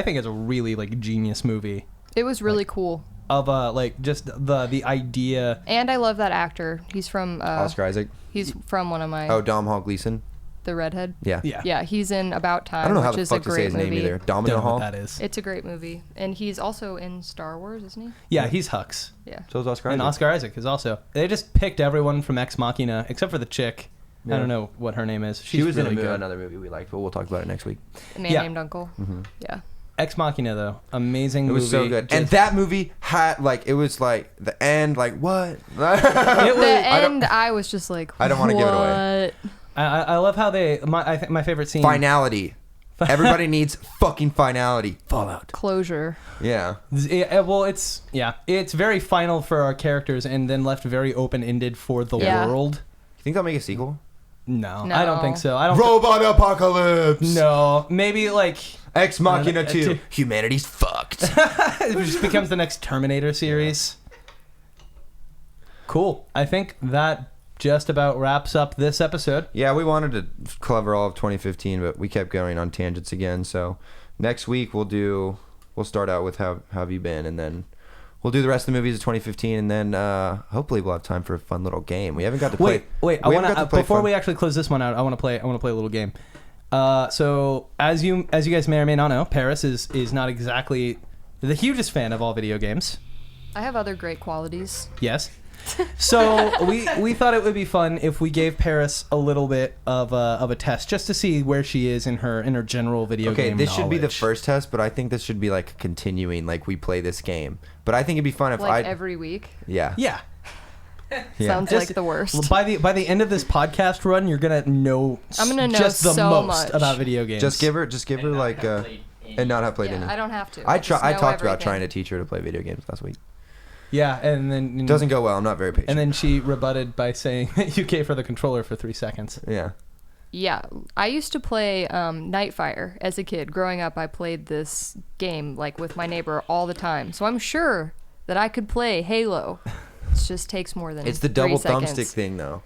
think it's a really like genius movie It was really cool. of like just the idea. And I love that actor. He's from Oscar Isaac. he's from one of my Oh, Dom Hall Gleason. the redhead. Yeah. Yeah, Yeah, he's in About Time, I don't know how which the is a fuck to say great his movie. name either. Don't Domino know Hall. what that is. It's a great movie, and he's also in Star Wars, isn't he? Yeah, he's Hux. Yeah. So is Oscar And Isaac. Oscar Isaac is also. They just picked everyone from Ex Machina except for the chick. I Yeah. don't know what her name is. She's She was really in good. another movie we liked, but we'll talk about it next week. The Man Yeah. Named Uncle. Mm-hmm. Yeah. Ex Machina though, amazing It movie. was so good. And Just- that movie had like it was like the end. Like what? It The was- end, I was just like, I don't wanna give it away. "What?" I love how they. I think my favorite scene. Finality. Everybody needs fucking finality. Fallout. Closure. Yeah. Well, it's very final for our characters, and then left very open ended for the Yeah. world. You think they'll make a sequel? No, No. I don't think so. I don't. Robot apocalypse. No, maybe like Ex Machina Uh, 2. two. Humanity's fucked. it just becomes the next Terminator series. Cool. I think that just about wraps up this episode. Yeah, we wanted to cover all of 2015, but we kept going on tangents again. So next week we'll start out with how have you been, and then we'll do the rest of the movies of 2015, and then hopefully we'll have time for a fun little game. We haven't got to play. Wait. I we want haven't got to play before fun- we actually close this one out. I want to play a little game. So as you guys may or may not know, Paris is not exactly the hugest fan of all video games. I have other great qualities. Yes. So we thought it would be fun if we gave Paris a little bit of a test just to see where she is in her general video game. Okay, this should be the knowledge. first test, but I think this should be like continuing, like we play this game. But I think it'd be fun if Like I. every week. Yeah. Yeah. Yeah. Sounds Just- like the worst. By the end of this podcast run, you're gonna know. I'm gonna know just the so most much. about video games. Just give her like and not have played Yeah, any. I don't have to. I just I know talked about everything. trying to teach her to play video games last week. Yeah, and then Doesn't go well. I'm not very patient. And then she rebutted by saying that you gave her the controller for 3 seconds. Yeah. Yeah, I used to play Nightfire as a kid. Growing up, I played this game like with my neighbor all the time. So I'm sure that I could play Halo. It just takes more than It's the 3 double seconds. thumbstick thing, though.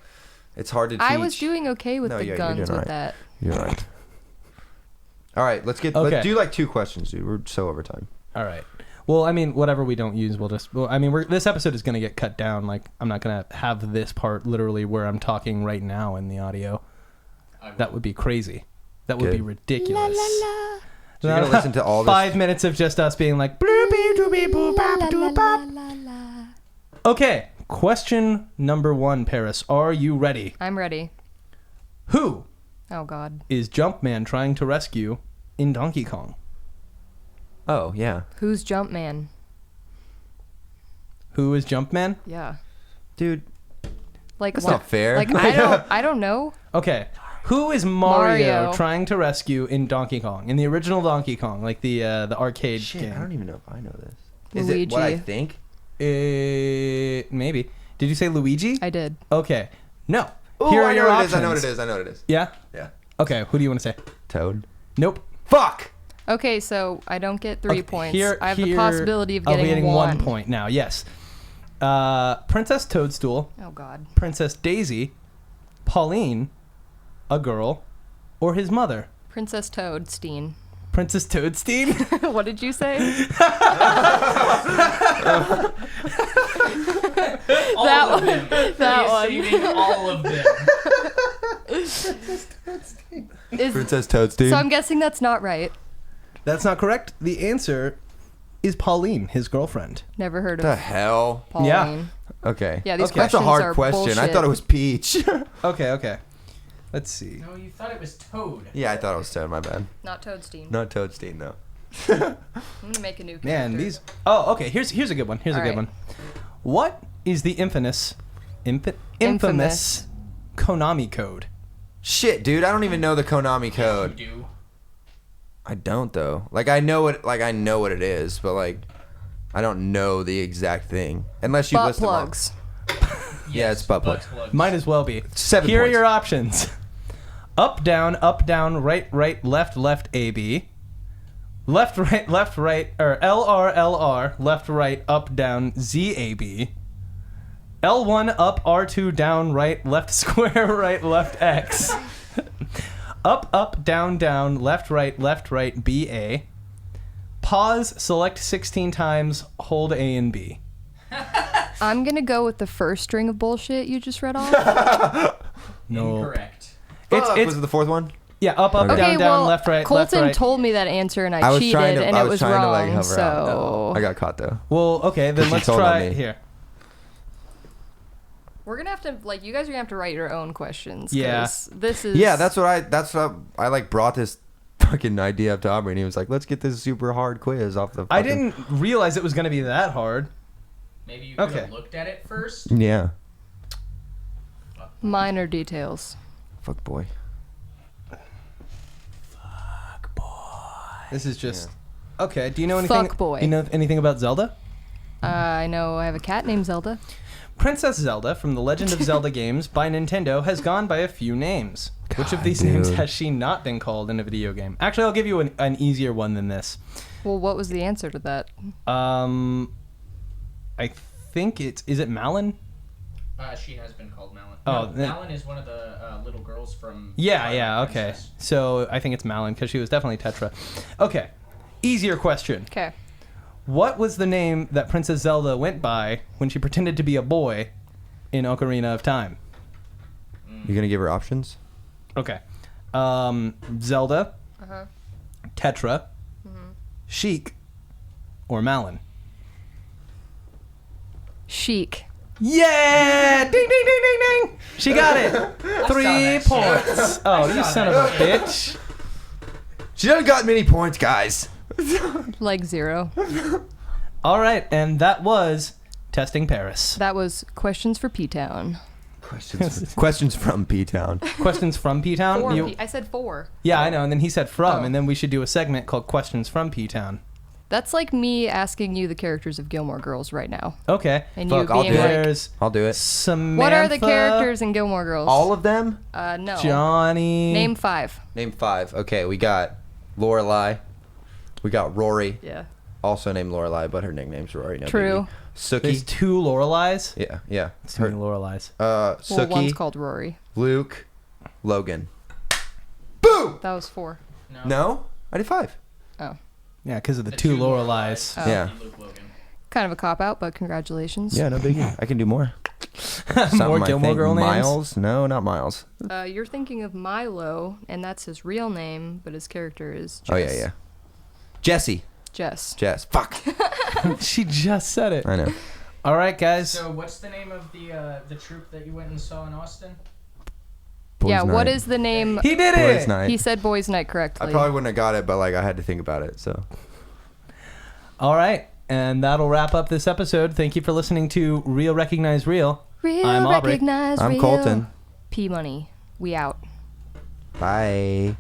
It's hard to teach. I was doing okay with No, the yeah, you're guns doing with right. that. You're right. All right, let's Okay. do like 2 questions, dude. We're so over time. All right. Well, I mean, whatever we don't use, this episode is going to get cut down. Like, I'm not going to have this part literally where I'm talking right now in the audio. That would be crazy. That would be Good. ridiculous. So you're gonna listen to all this. 5 minutes of just us being like, bloopy doopy boop bop doop bop. Okay, question number 1, Paris. Are you ready? I'm ready. Who Oh God. is Jumpman trying to rescue in Donkey Kong? Oh yeah, Who's Jumpman? Who is Jumpman? Yeah. dude. Like That's what? not fair. Like I don't know. Okay. Who is Mario, Mario. trying to rescue in Donkey Kong? In the original Donkey Kong, like the arcade Shit, game. I don't even know if I know this. Is it what Luigi. I think? Maybe. Did you say Luigi? I did. Okay. No. Ooh, Here are I know your what it options. is. I know what it is. I know what it is. Yeah? Yeah. Okay, who do you want to say? Toad. Nope. Fuck. Okay, so I don't get 3 Okay, points. here- I have the here- possibility of I'll be getting 1 point now, yes. Princess Toadstool, Oh God. Princess Daisy, Pauline, a girl, or his mother? Princess Toadstein. Princess Toadstein? What did you say? All That of one. them. That He is one. saving all of them. Is, Princess Toadstool. so I'm guessing that's not right. That's not correct. The answer is Pauline, his girlfriend. Never heard the of hell? Pauline. Yeah. Okay. Yeah, these Okay. That's a questions hard are question. I bullshit. thought it was Peach. Okay. Let's see. No, you thought it was Toad. yeah, I thought it was Toad. My bad. Not Toadstein. Not Toadstein though. I'm gonna make a new character. Man, these. Oh, okay. Here's a good one. Here's a All good right. one. What is the infamous Infamous. Konami code? Shit, dude. I don't even know the Konami You code. do. I don't though. Like I know it. Like I know what it is, but like I don't know the exact thing unless you Butt list them all. plugs. Yeah, it's butt plugs. Might as well be. 7 Here points. are your options: up, down, right, left, AB. Left, right, or LR, left, right, up, down, ZAB. L1 up, R2 down, right, left square, right, left X. Up, down, left, right, BA. Pause, select 16 times, hold A and B. I'm gonna go with the first string of bullshit you just read off. No. Incorrect. Fuck, It's was it the 4th one? yeah, up, Okay. down, Okay, well, left, right, Colton left, right. told me that answer and I I was cheated trying to. and I it was was trying to like wrong. hover out. So I got caught though. Well, okay, then You let's told on try me. here. we're gonna have to like you guys are gonna have to write your own questions. Yeah. 'cause This is Yeah, that's what I like brought this fucking idea up to Aubrey, and he was like, "Let's get this super hard quiz off the." I fucking-" didn't realize it was going to be that hard. Maybe you could Okay. have looked at it first. Yeah. minor details. Fuck boy. This is just okay. Do you know anything? Fuck boy. Do you know anything about Zelda? I know I have a cat named Zelda. Princess Zelda from the Legend of Zelda games by Nintendo has gone by a few names. Which of God, these names dude. has she not been called in a video game? Actually, I'll give you an easier one than this. Well, what was the answer to that? I think is it Malon? She has been called Malin. Oh, no, then- Malin is one of the little girls from. Yeah, okay. Princess. So I think it's Malon because she was definitely Tetra. Okay, easier question. Okay. What was the name that Princess Zelda went by when she pretended to be a boy in Ocarina of Time? You gonna give her options? Okay. Zelda, Uh-huh. Tetra, Sheik, or Malon? Chic. Yeah! Ding, ding, ding, ding, ding! She got it. 3 that shit. points. Oh, you saw son of that a bitch. She doesn't got many points, guys. Like 0. All right, and that was Testing Paris. That was questions for P-Town. Questions from P-Town. Questions from P-Town? 4 You- I said 4. Yeah, I know, and then he said from, Oh. and then we should do a segment called Questions from P-Town. That's like me asking you the characters of Gilmore Girls right now. Okay. And Fuck, you I'll being do it. like, There's I'll do it. Samantha. what are the characters in Gilmore Girls? All of them? No. Johnny. Name 5. Name 5. Okay, we got Lorelai. We got Rory. Yeah. Also named Lorelai, but her nickname's Rory. No True. biggie. Sookie. There's 2 Lorelais. Yeah. Too many Lorelais. Well, Sookie, one's called Rory. Luke, Logan. Boom! That was 4. No? I did 5. Oh. Yeah, because of the 2 Lorelais. Oh. Yeah. Luke Logan. Kind of a cop-out, but congratulations. Yeah, no biggie. I can do more. More Something I Gilmore think. Girl names. Miles? No, not Miles. You're thinking of Milo, and that's his real name, but his character is Jess. Oh, yeah. Jesse. Jess. Jess. Fuck. She just said it. I know. All right, guys. So what's the name of the troupe that you went and saw in Austin? Boys Yeah, what Night. is the name? He did Boys it. Night. He said Boys Night I correctly. probably wouldn't have got it, but like I had to think about it. So All right, and that'll wrap up this episode. Thank you for listening to Real Recognize Real. Real I'm Aubrey. recognize I'm real. Colton. P Money. We out. Bye.